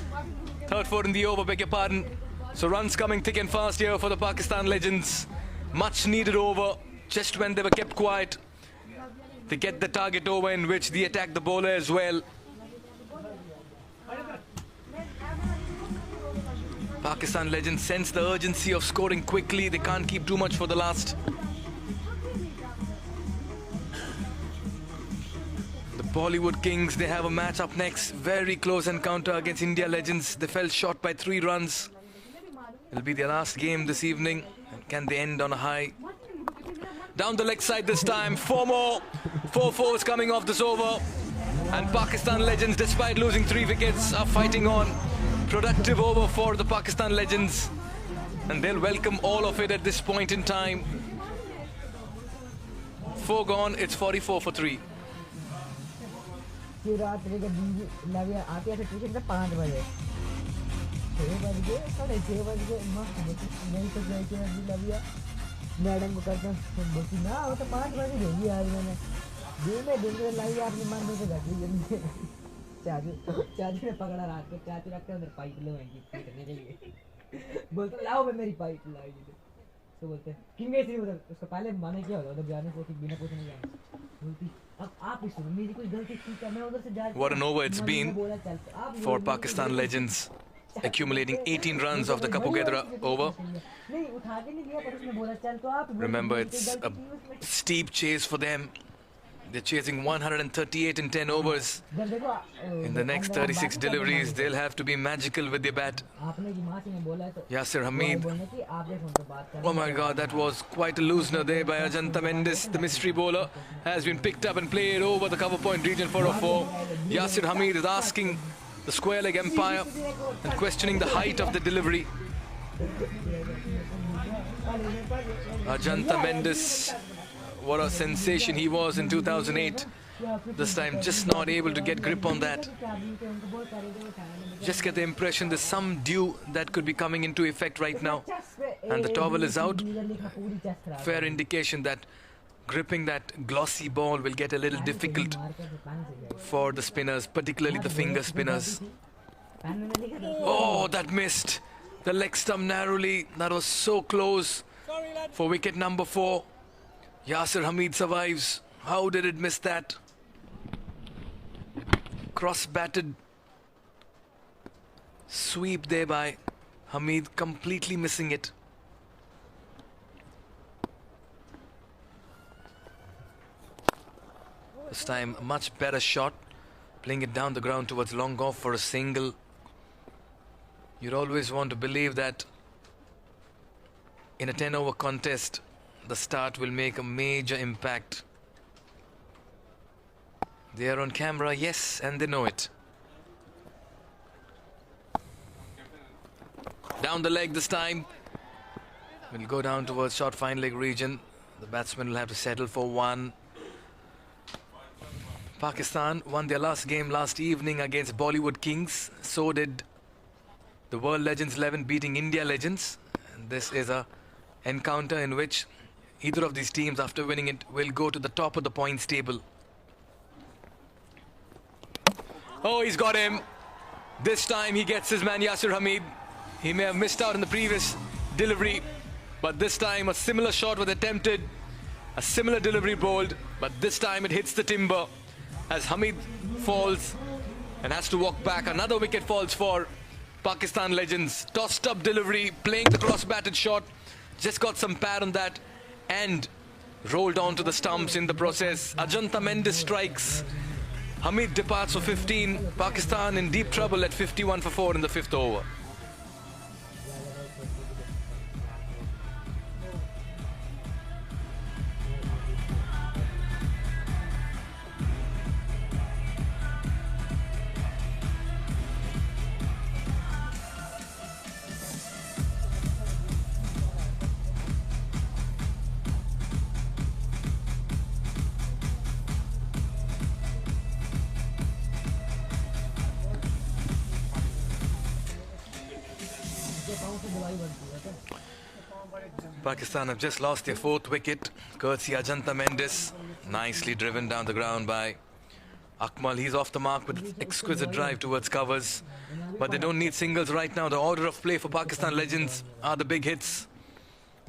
3rd 4 in the over, beg your pardon. So runs coming thick and fast here for the Pakistan Legends. Much needed over. Just when they were kept quiet, they get the target over in which they attack the bowler as well. Pakistan Legends sense the urgency of scoring quickly. They can't keep too much for the last. The Bollywood Kings, they have a match up next. Very close encounter against India Legends. They fell short by 3 runs. It'll be their last game this evening. And can they end on a high? Down the leg side this time. 4 more. 4 fours coming off this over. And Pakistan Legends, despite losing 3 wickets, are fighting on. Productive over for the Pakistan Legends. And they'll welcome all of it at this point in time. 4 gone, it's 44 for 3. Madam को कहते हैं बोलती ना वो तो 5 बजे भेजी आज मैंने दिन में लाई आपने मान दो तो घटी चाची ने पकड़ा रात को चाची रखते उधर पाइप लगाएंगी करने के लिए बोलते लाओ मैं मेरी पाइप लाई तो बोलते किंग गई थी उधर उसको पहले माने क्या होगा उधर जाने से कि बिना पूछे नहीं जाना बोलती अब आप ही सुनो मेरी कोई गलती थी क्या मैं उधर से जा What an over it's been for Pakistan Legends, accumulating 18 runs of the Kapugedra over. Remember, it's a steep chase for them. They're chasing 138 in 10 overs. In the next 36 deliveries, they'll have to be magical with their bat. Yasir Hamid. Oh my God, that was quite a loosener there by Ajanta Mendes. The mystery bowler has been picked up and played over the cover point region for a 4. Yasir Hamid is asking the square leg umpire and questioning the height of the delivery. Ajanta Mendes, what a sensation he was in 2008. This time just not able to get grip on that. Just get the impression there's some dew that could be coming into effect right now. And the towel is out. Fair indication that gripping that glossy ball will get a little difficult for the spinners, particularly the finger spinners. Oh, that missed. The leg stump narrowly. That was so close for wicket number 4. Yasir Hamid survives. How did it miss that? Cross-batted sweep there by Hamid, completely missing it. This time a much better shot, playing it down the ground towards long off for a single. You'd always want to believe that in a 10-over contest, the start will make a major impact. They are on camera, yes, and they know it. Down the leg this time. Will go down towards short fine leg region. The batsman will have to settle for one. Pakistan won their last game last evening against Bollywood Kings. So did the World Legends 11 beating India Legends. And this is a encounter in which either of these teams, after winning it, will go to the top of the points table. Oh, he's got him. This time he gets his man Yasir Hamid. He may have missed out in the previous delivery, but this time a similar shot was attempted, a similar delivery bowled, but this time it hits the timber as Hamid falls and has to walk back. Another wicket falls for Pakistan Legends. Tossed up delivery, playing the cross-batted shot, just got some pad on that and rolled onto the stumps in the process. Ajanta Mendes strikes. Hamid departs for 15. Pakistan in deep trouble at 51 for 4 in the 5th over. Pakistan have just lost their 4th wicket, courtesy Ajanta Mendes. Nicely driven down the ground by Akmal. He's off the mark with exquisite drive towards covers. But they don't need singles right now. The order of play for Pakistan Legends are the big hits.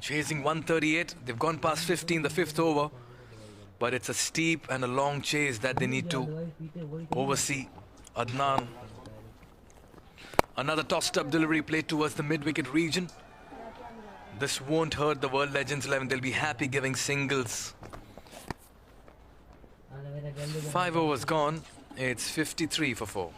Chasing 138. They've gone past 50 in the 5th over. But it's a steep and a long chase that they need to oversee. Adnan. Another tossed up delivery played towards the mid-wicket region. This won't hurt the World Legends 11. They'll be happy giving singles. 5 overs gone. It's 53 for 4.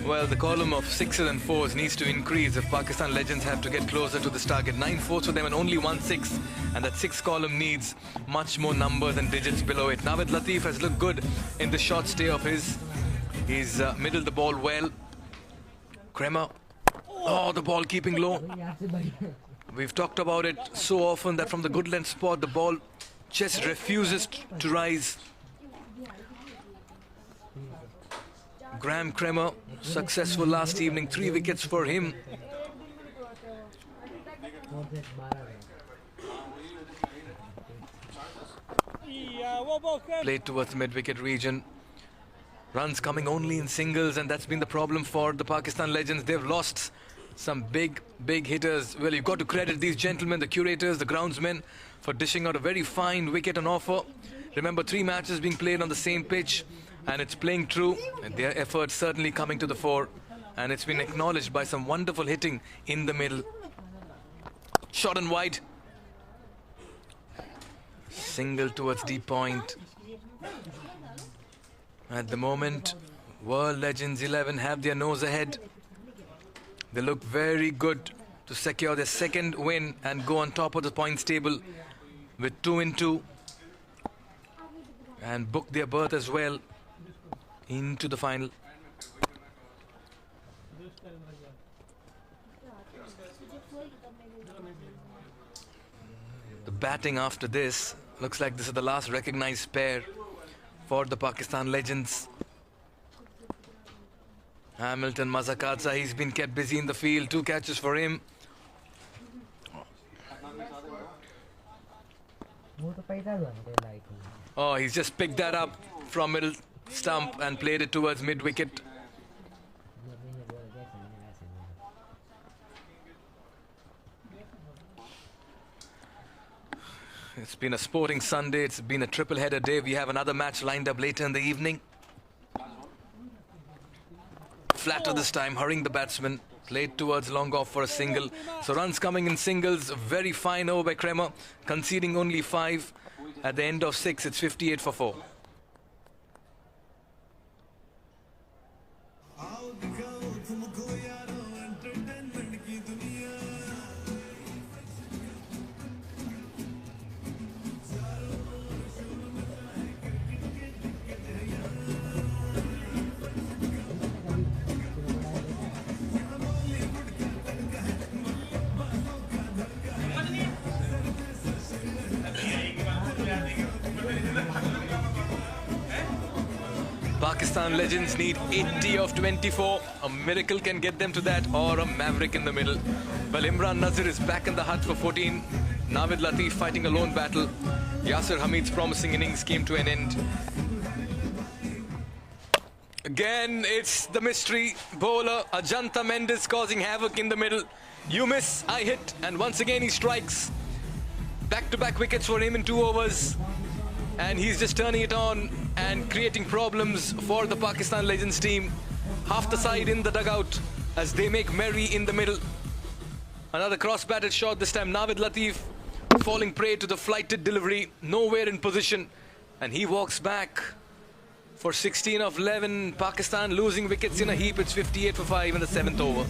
Well, the column of 6s and 4s needs to increase if Pakistan Legends have to get closer to this target. 9 4s for them and only 1 6. And that 6th column needs much more numbers and digits below it. Navid Latif has looked good in the short stay of his. He's middled the ball well. Kremer. Oh, the ball keeping low. We've talked about it so often that from the good length spot, the ball just refuses to rise. Graham Kremer, successful last evening, 3 wickets for him. Played towards the mid-wicket region. Runs coming only in singles, and that's been the problem for the Pakistan Legends. They've lost some big hitters. Well, you've got to credit these gentlemen, the curators, the groundsmen, for dishing out a very fine wicket on offer. Remember, 3 matches being played on the same pitch. And it's playing true, and their efforts certainly coming to the fore. And it's been acknowledged by some wonderful hitting in the middle. Shot and wide. Single towards deep point. At the moment, World Legends 11 have their nose ahead. They look very good to secure their 2nd win and go on top of the points table with 2 in 2. And book their berth as well into the final. The batting after this looks like this is the last recognized pair for the Pakistan Legends. Hamilton Mazakadza, he's been kept busy in the field. 2 catches for him. वो तो पैसा दो मुझे like Oh, he's just picked that up from middle stump and played it towards mid wicket. It's been a sporting Sunday. It's been a triple header day. We have another match lined up later in the evening. Flatter this time, hurrying the batsman. Played towards long off for a single. So runs coming in singles. Very fine over by Kremer. Conceding only 5. At the end of 6, it's 58 for 4. Pakistan legends need 80 of 24. A miracle can get them to that, or a maverick in the middle. Well, Imran Nazir is back in the hut for 14. Navid Latif fighting a lone battle. Yasir Hamid's promising innings came to an end. Again, it's the mystery bowler, Ajanta Mendes, causing havoc in the middle. You miss, I hit, and once again he strikes. Back-to-back wickets for him in 2 overs. And he's just turning it on and creating problems for the Pakistan Legends team. Half the side in the dugout as they make merry in the middle. Another cross-batted shot, this time Navid Latif falling prey to the flighted delivery, nowhere in position. And he walks back for 16 of 11. Pakistan losing wickets in a heap. It's 58 for 5 in the 7th over.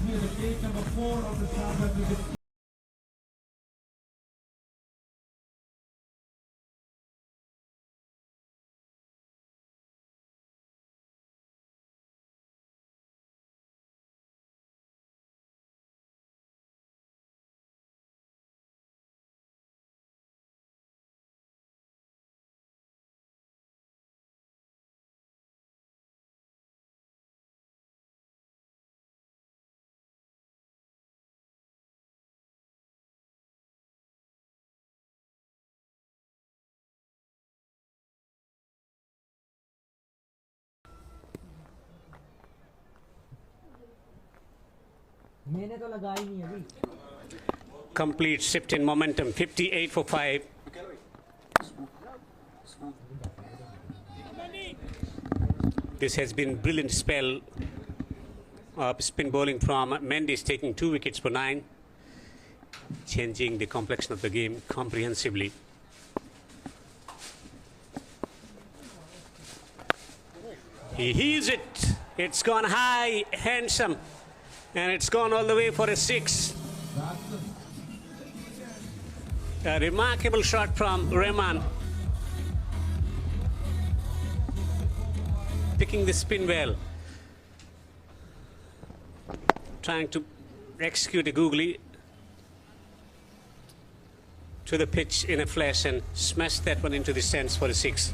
मैंने तो लगा ही नहीं अभी Complete shift in momentum, 58 for 5. This has been a brilliant spell of spin bowling from Mendes, taking 2 wickets for 9, changing the complexion of the game comprehensively. He heaves it. It's gone high, handsome, and it's gone all the way for a 6. A remarkable shot from Rahman, picking the spin well, trying to execute a googly to the pitch in a flash and smash that one into the stands for a 6.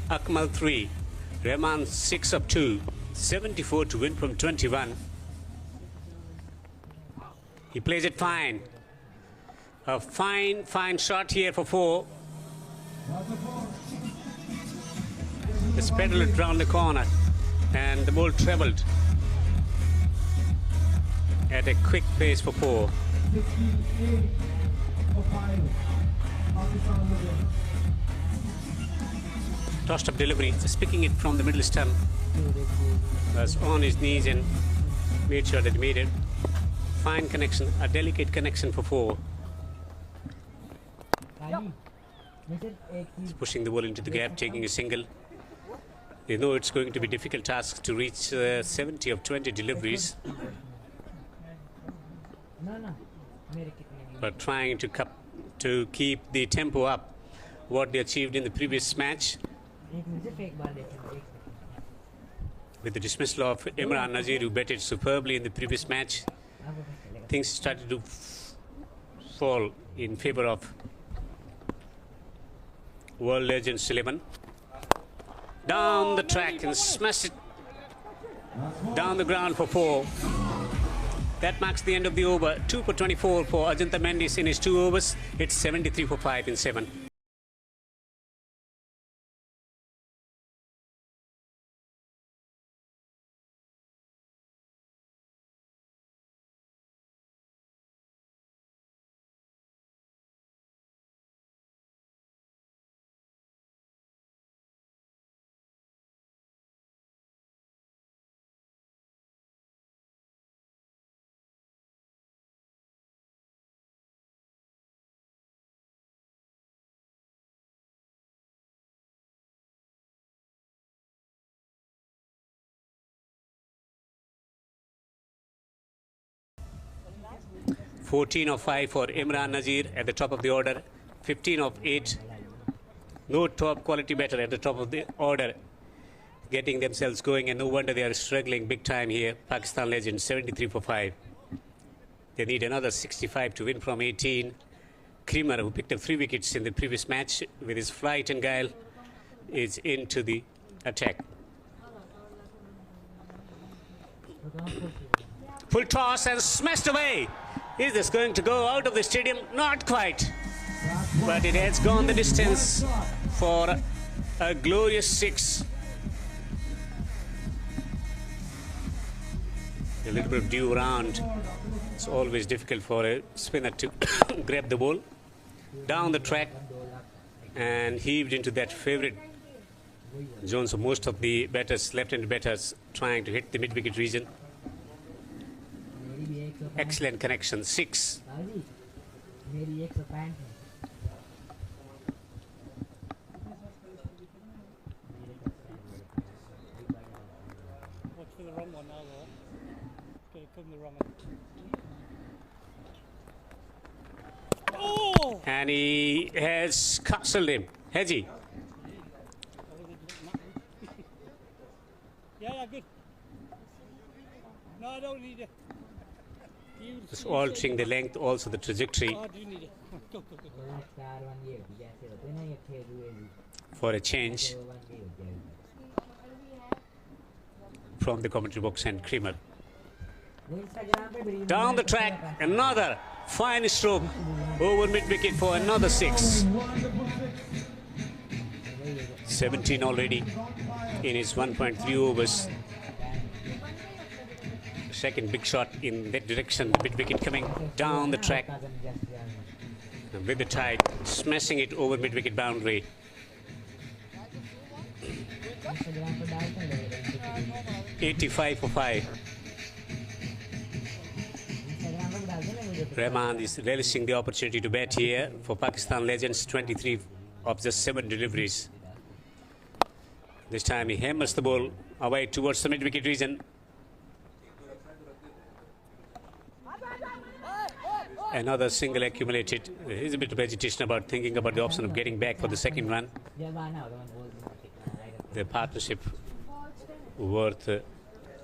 Akmal 3, Rahman 6 of 2, 74 to win from 21. He plays it fine. A fine shot here for 4. The pedal it round the corner and the ball travelled at a quick pace for 4. Tossed up delivery, just picking it from the middle stump. Was on his knees and made sure that he made it. Fine connection, a delicate connection for 4. He's pushing the ball into the gap, taking a single. They know it's going to be a difficult task to reach 70 of 20 deliveries. But trying to keep the tempo up, what they achieved in the previous match. With the dismissal of Imran Nazir, who batted superbly in the previous match, things started to fall in favour of World Legends 11. Down the track and smash it down the ground for 4. That marks the end of the over. 2 for 24 for Ajanta Mendis in his 2 overs. It's 73 for 5 in 7. Fourteen of 5 for Imran Nazir at the top of the order. 15 of 8. No top quality batter at the top of the order, getting themselves going, and no wonder they are struggling big time here. Pakistan Legends 73 for 5. They need another 65 to win from 18. Creamer, who picked up 3 wickets in the previous match with his flight and guile, is into the attack. Full toss and smashed away. Is this going to go out of the stadium? Not quite. But it has gone the distance for a glorious 6. A little bit of dew around. It's always difficult for a spinner to grab the ball. Down the track and heaved into that favourite zone. So most of the batters, left-handed batters, trying to hit the mid-wicket region. Excellent connection. 6. Watch for the wrong one now, though. Could have come the wrong one. Oh! And he has castled him. Has he? Yeah, good. No, I don't need it. Just altering the length, also the trajectory Oh, do you need it? Go, go, go. for a change from the commentary box and Creamer. Down the track, another fine stroke over mid-wicket for another 6. 17 already in his 1.3 overs. Second big shot in that direction, mid-wicket coming down the track with the tide, smashing it over mid-wicket boundary. $85 for 5. Rahman is relishing the opportunity to bat here for Pakistan Legends. 23 of just 7 deliveries. This time he hammers the ball away towards the mid-wicket region. Another single accumulated. There's a bit of agitation about thinking about the option of getting back for the second run. The partnership worth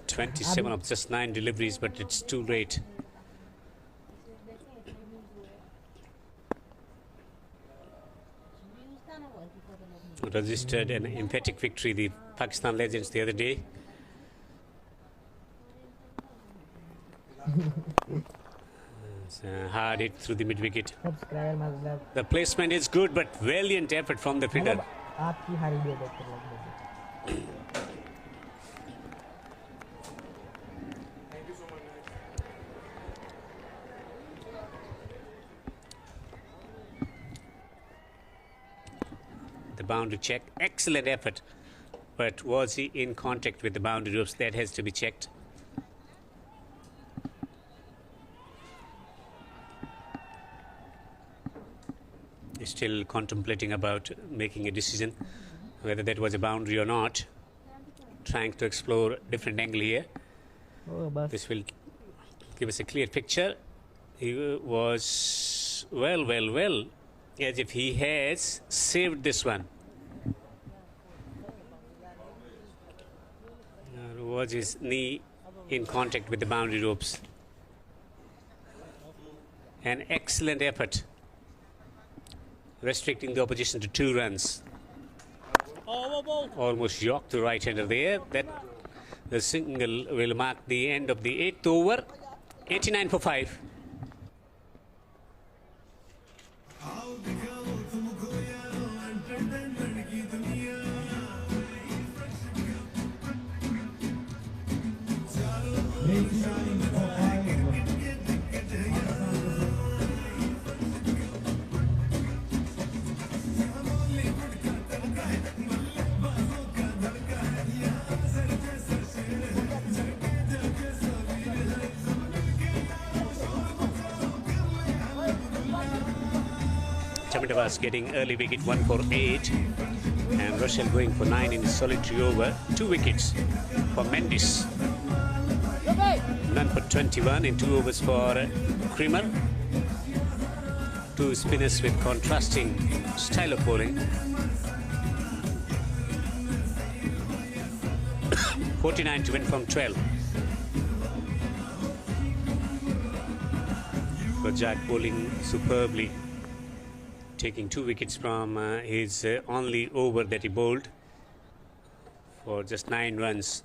27 of just 9 deliveries, but it's too late. Registered an emphatic victory, the Pakistan Legends, the other day. Hard hit through the mid-wicket. The placement is good, but valiant effort from the fielder. The boundary check, excellent effort, but was he in contact with the boundary ropes? That has to be checked. Still contemplating about making a decision whether that was a boundary or not. Trying to explore different angle here. This will give us a clear picture. He was well, as if he has saved this one. Was his knee in contact with the boundary ropes? An excellent effort, restricting the opposition to 2 runs. Almost yorked the right-hander there. That the single will mark the end of the 8th over. 89 for 5. Chaminda getting early wicket, 1 for 8, and Russell going for 9 in his solitary over. 2 wickets for Mendes, none for 21 in 2 overs for Creamer. 2 spinners with contrasting style of bowling. 49 to win from 12. Rajak bowling superbly, taking 2 wickets from his only over that he bowled for just 9 runs.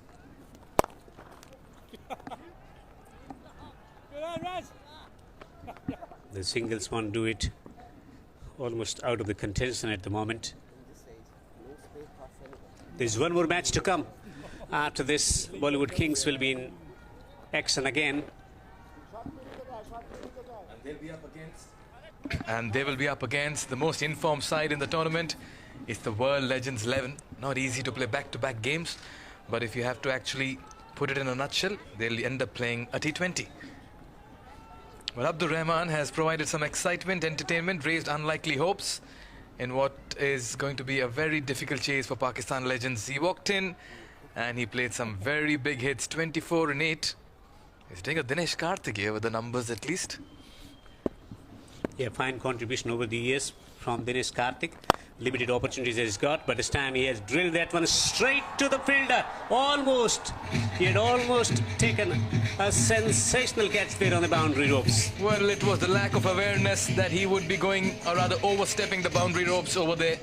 The singles won't do it. Almost out of the contention at the moment. There's one more match to come. After this, Bollywood Kings will be in action again. And they will be up against the most informed side in the tournament. It's the World Legends 11. Not easy to play back-to-back games, but if you have to actually put it in a nutshell, they'll end up playing a T20. Well, Abdur Rahman has provided some excitement, entertainment, raised unlikely hopes in what is going to be a very difficult chase for Pakistan Legends. He walked in and he played some very big hits, 24 and 8. He's doing a Dinesh Karthik here with the numbers at least. Yeah, fine contribution over the years from Dinesh Karthik. Limited opportunities that he's got, but this time he has drilled that one straight to the fielder. Almost. He had almost taken a sensational catch there on the boundary ropes. Well, it was the lack of awareness that he would be going, or rather overstepping the boundary ropes over there.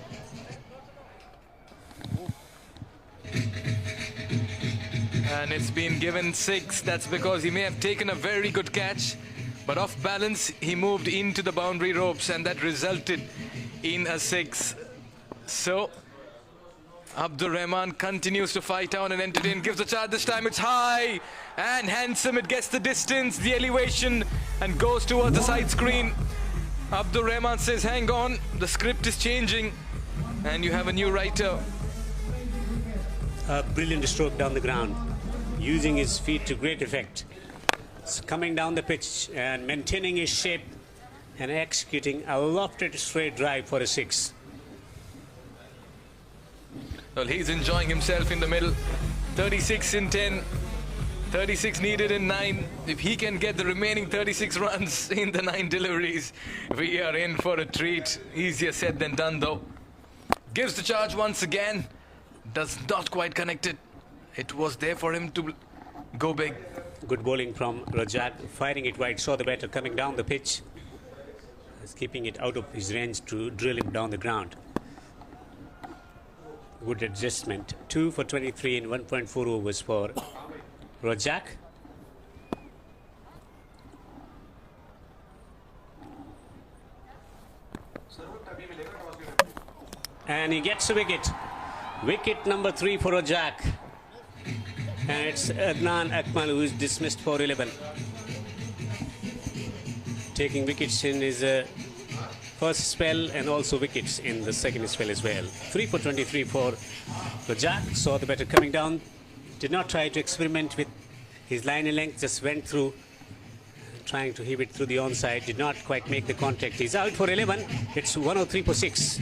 And it's been given 6. That's because he may have taken a very good catch, but off balance, he moved into the boundary ropes, and that resulted in a 6. So, Abdur Rahman continues to fight on and entertain, gives a charge. This time it's high and handsome. It gets the distance, the elevation, and goes towards the side screen. Abdur Rahman says, hang on, the script is changing, and you have a new writer. A brilliant stroke down the ground, using his feet to great effect. It's coming down the pitch and maintaining his shape and executing a lofted straight drive for a 6. Well, he's enjoying himself in the middle. 36 in 10, 36 needed in 9. If he can get the remaining 36 runs in the 9 deliveries, we are in for a treat. Easier said than done, though. Gives the charge once again. Does not quite connect it. It was there for him to go big. Good bowling from Rajak, firing it wide, saw the batter coming down the pitch. He's keeping it out of his range to drill him down the ground. Good adjustment. 2 for 23 in 1.4 overs for Rajak. And he gets a wicket. Wicket number 3 for Rajak. And it's Adnan Akmal who is dismissed for 11. Taking wickets in his first spell and also wickets in the second spell as well. 3 for 23 for Rajak. Saw the batter coming down. Did not try to experiment with his line and length. Just went through, trying to heave it through the onside. Did not quite make the contact. He's out for 11. It's 103 for 6.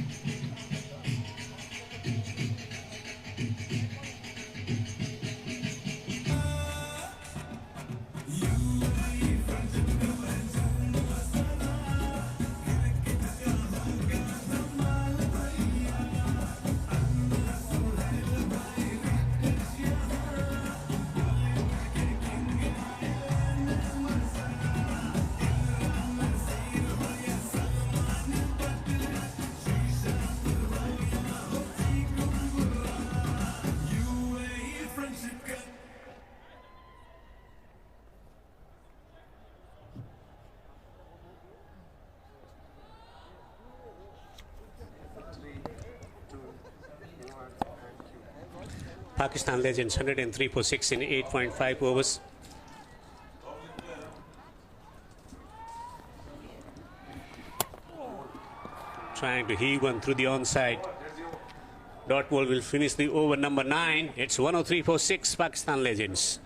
Pakistan Legends 103 for 6 in 8.5 overs. Trying to heave one through the onside. Dot ball will finish the over number 9. It's 103 for 6, Pakistan Legends.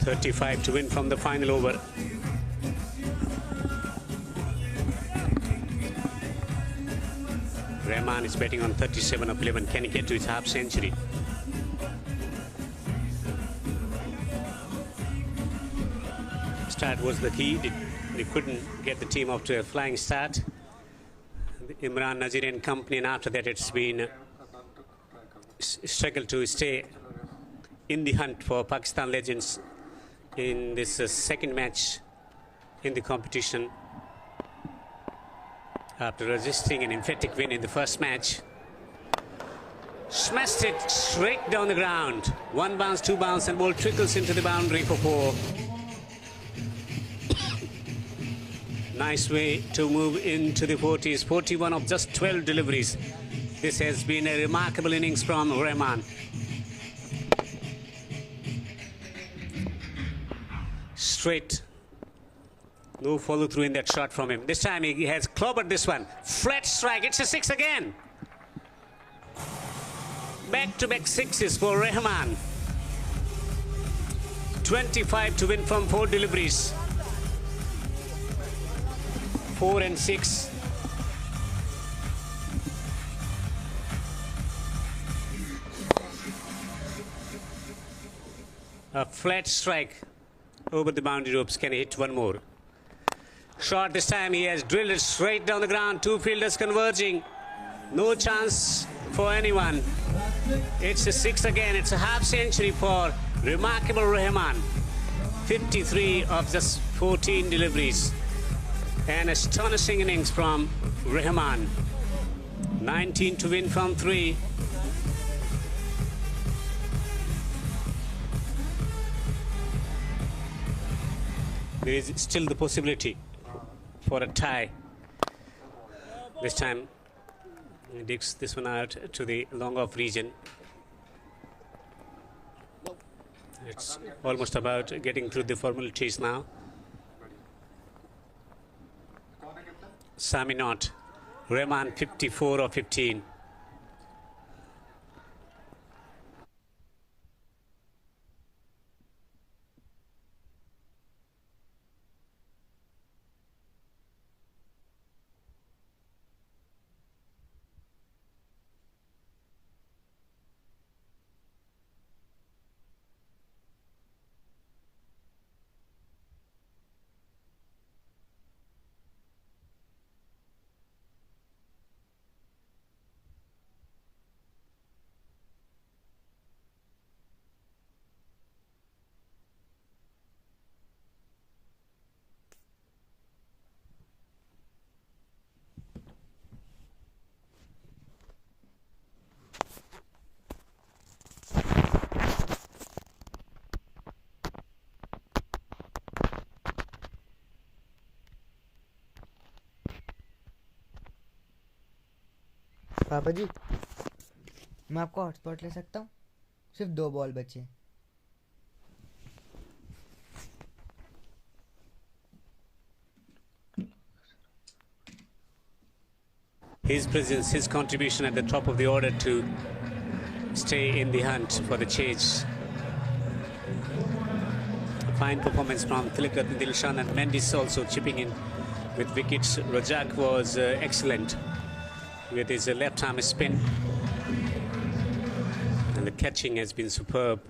.35 to win from the final over. Rahman is betting on 37 of 11. Can he get to his half century? Start was the key. They couldn't get the team off to a flying start. Imran Nazir and company, and after that it's been struggled to stay in the hunt for Pakistan Legends in this second match in the competition. After resisting an emphatic win in the first match, smashed it straight down the ground. One bounce, two bounce, and ball trickles into the boundary for 4. Nice way to move into the 40s. 41 of just 12 deliveries. This has been a remarkable innings from Rahman. Straight. No follow through in that shot from him. This time he has clobbered this one. Flat strike. It's a 6 again. Back-to-back 6s for Rahman. 25 to win from 4 deliveries. 4 and 6. A flat strike over the boundary ropes. Can he hit one more? Shot this time. He has drilled it straight down the ground. 2 fielders converging. No chance for anyone. It's a 6 again. It's a half century for remarkable Rahman. 53 of just 14 deliveries. An astonishing innings from Rahman. 19 to win from 3. There is still the possibility for a tie. This time he digs this one out to the long off region. It's almost about getting through the formalities now. Sami not. Rahman 54 of 15. पापा जी मैं आपको hotspot ले सकता हूँ? सिर्फ 2 ball बचे. His presence, his contribution at the top of the order to stay in the hunt for the chase. A fine performance from Tilakratne Dilshan, and Mendes also chipping in with wickets. Rajak was excellent. with his left arm spin. And the catching has been superb.